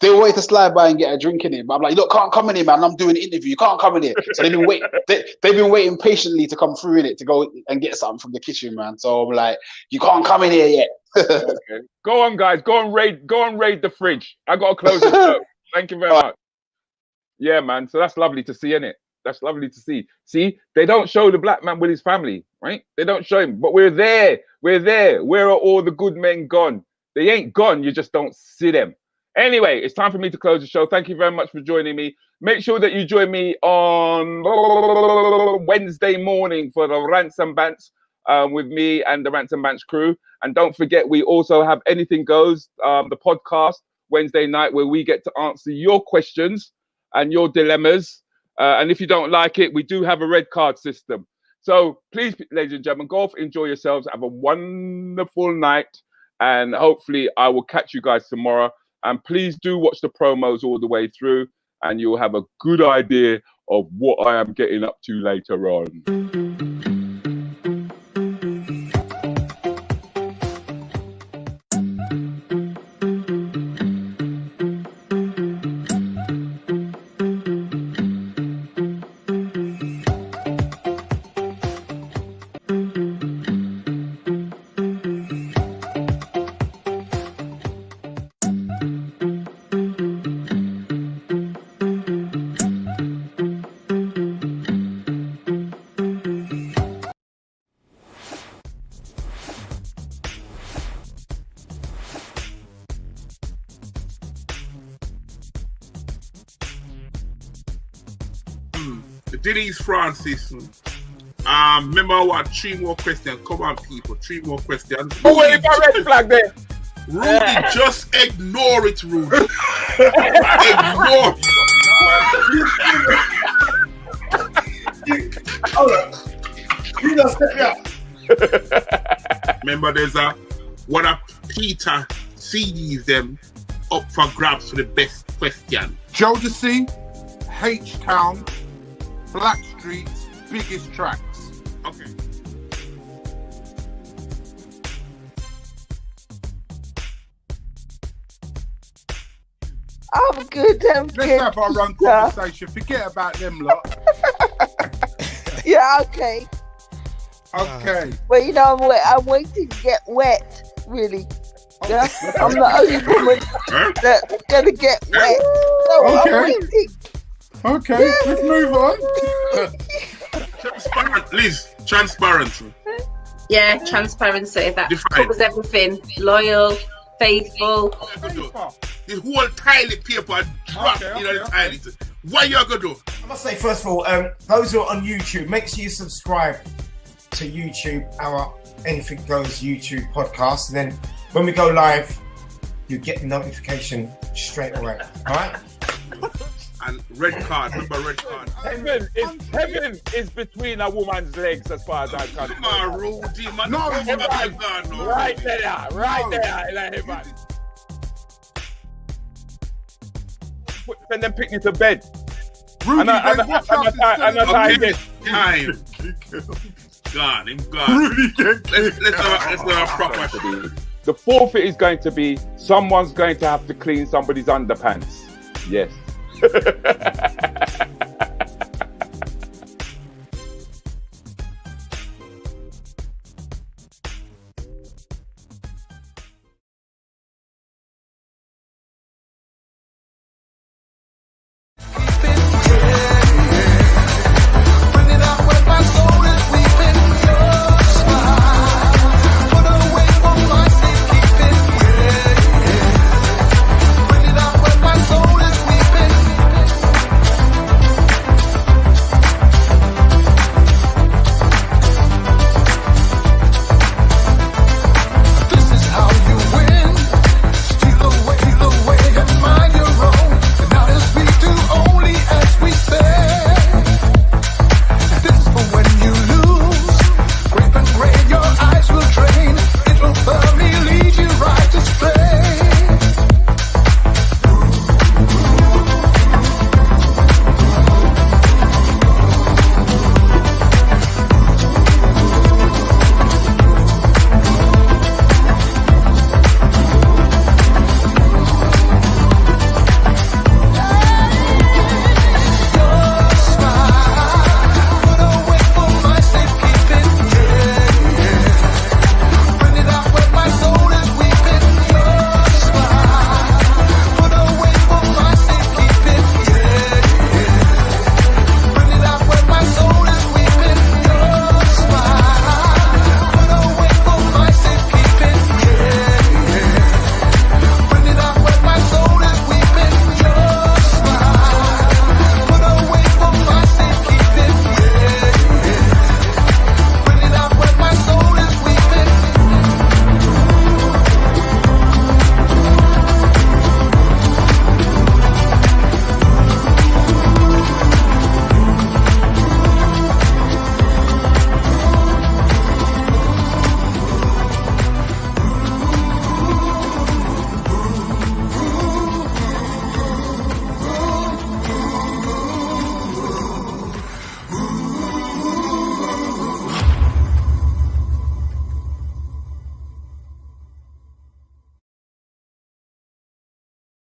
They wanted to slide by and get a drink in it, but I'm like, look, can't come in here, man. I'm doing an interview. You can't come in here. So they've been waiting patiently to come through in it to go and get something from the kitchen, man. So I'm like, you can't come in here yet. Okay. Go on, guys. Go and raid the fridge. I gotta close the show. Thank you very much. Yeah, man. So that's lovely to see, isn't it? That's lovely to see. See, they don't show the black man with his family, right? They don't show him, but we're there. Where are all the good men gone? They ain't gone. You just don't see them. Anyway, it's time for me to close the show. Thank you very much for joining me. Make sure that you join me on Wednesday morning for the Ransom Bants with me and the Ransom Bants crew. And don't forget, we also have Anything Goes, the podcast, Wednesday night, where we get to answer your questions and your dilemmas. And if you don't like it, we do have a red card system. So please, ladies and gentlemen, go off, enjoy yourselves, have a wonderful night. And hopefully I will catch you guys tomorrow. And please do watch the promos all the way through, and you'll have a good idea of what I am getting up to later on. Denise Francis. Remember what? 3 more questions. Come on, people. 3 more questions. Oh, wait, if I red flag there. Rudy, just ignore it, Rudy. Ignore it. Hold on. You just set me up. Remember, there's one of Peter CDs them up for grabs for the best question. Jodeci, H-Town, Blackstreet's biggest tracks. Okay. I'm good. Let's have our own conversation. Forget about them lot. Yeah, okay. Okay. Well, you know, I'm waiting to get wet, really. Yeah? I'm the only woman that's going to get wet. So Okay. I'm waiting. Okay, Yeah. let's move on. Transparent, Liz. Transparent. Yeah, transparency. That Define. covers everything. Loyal, faithful. The whole toilet paper dropped in the toilet. What you gonna do? I must say, first of all, those who are on YouTube, make sure you subscribe to YouTube, our Anything Goes YouTube podcast. And then when we go live, you get the notification straight away. All right? And red card. Remember red card. Heaven is between a woman's legs, as far as I'm concerned. Come on, Rudy, man. No, right there, in heaven. Send them picnic to bed. Rudy, watch out. Time. Gone. Him gone. Rudy, let's have a proper show. The forfeit is going to be someone's going to have to clean somebody's underpants. Yes.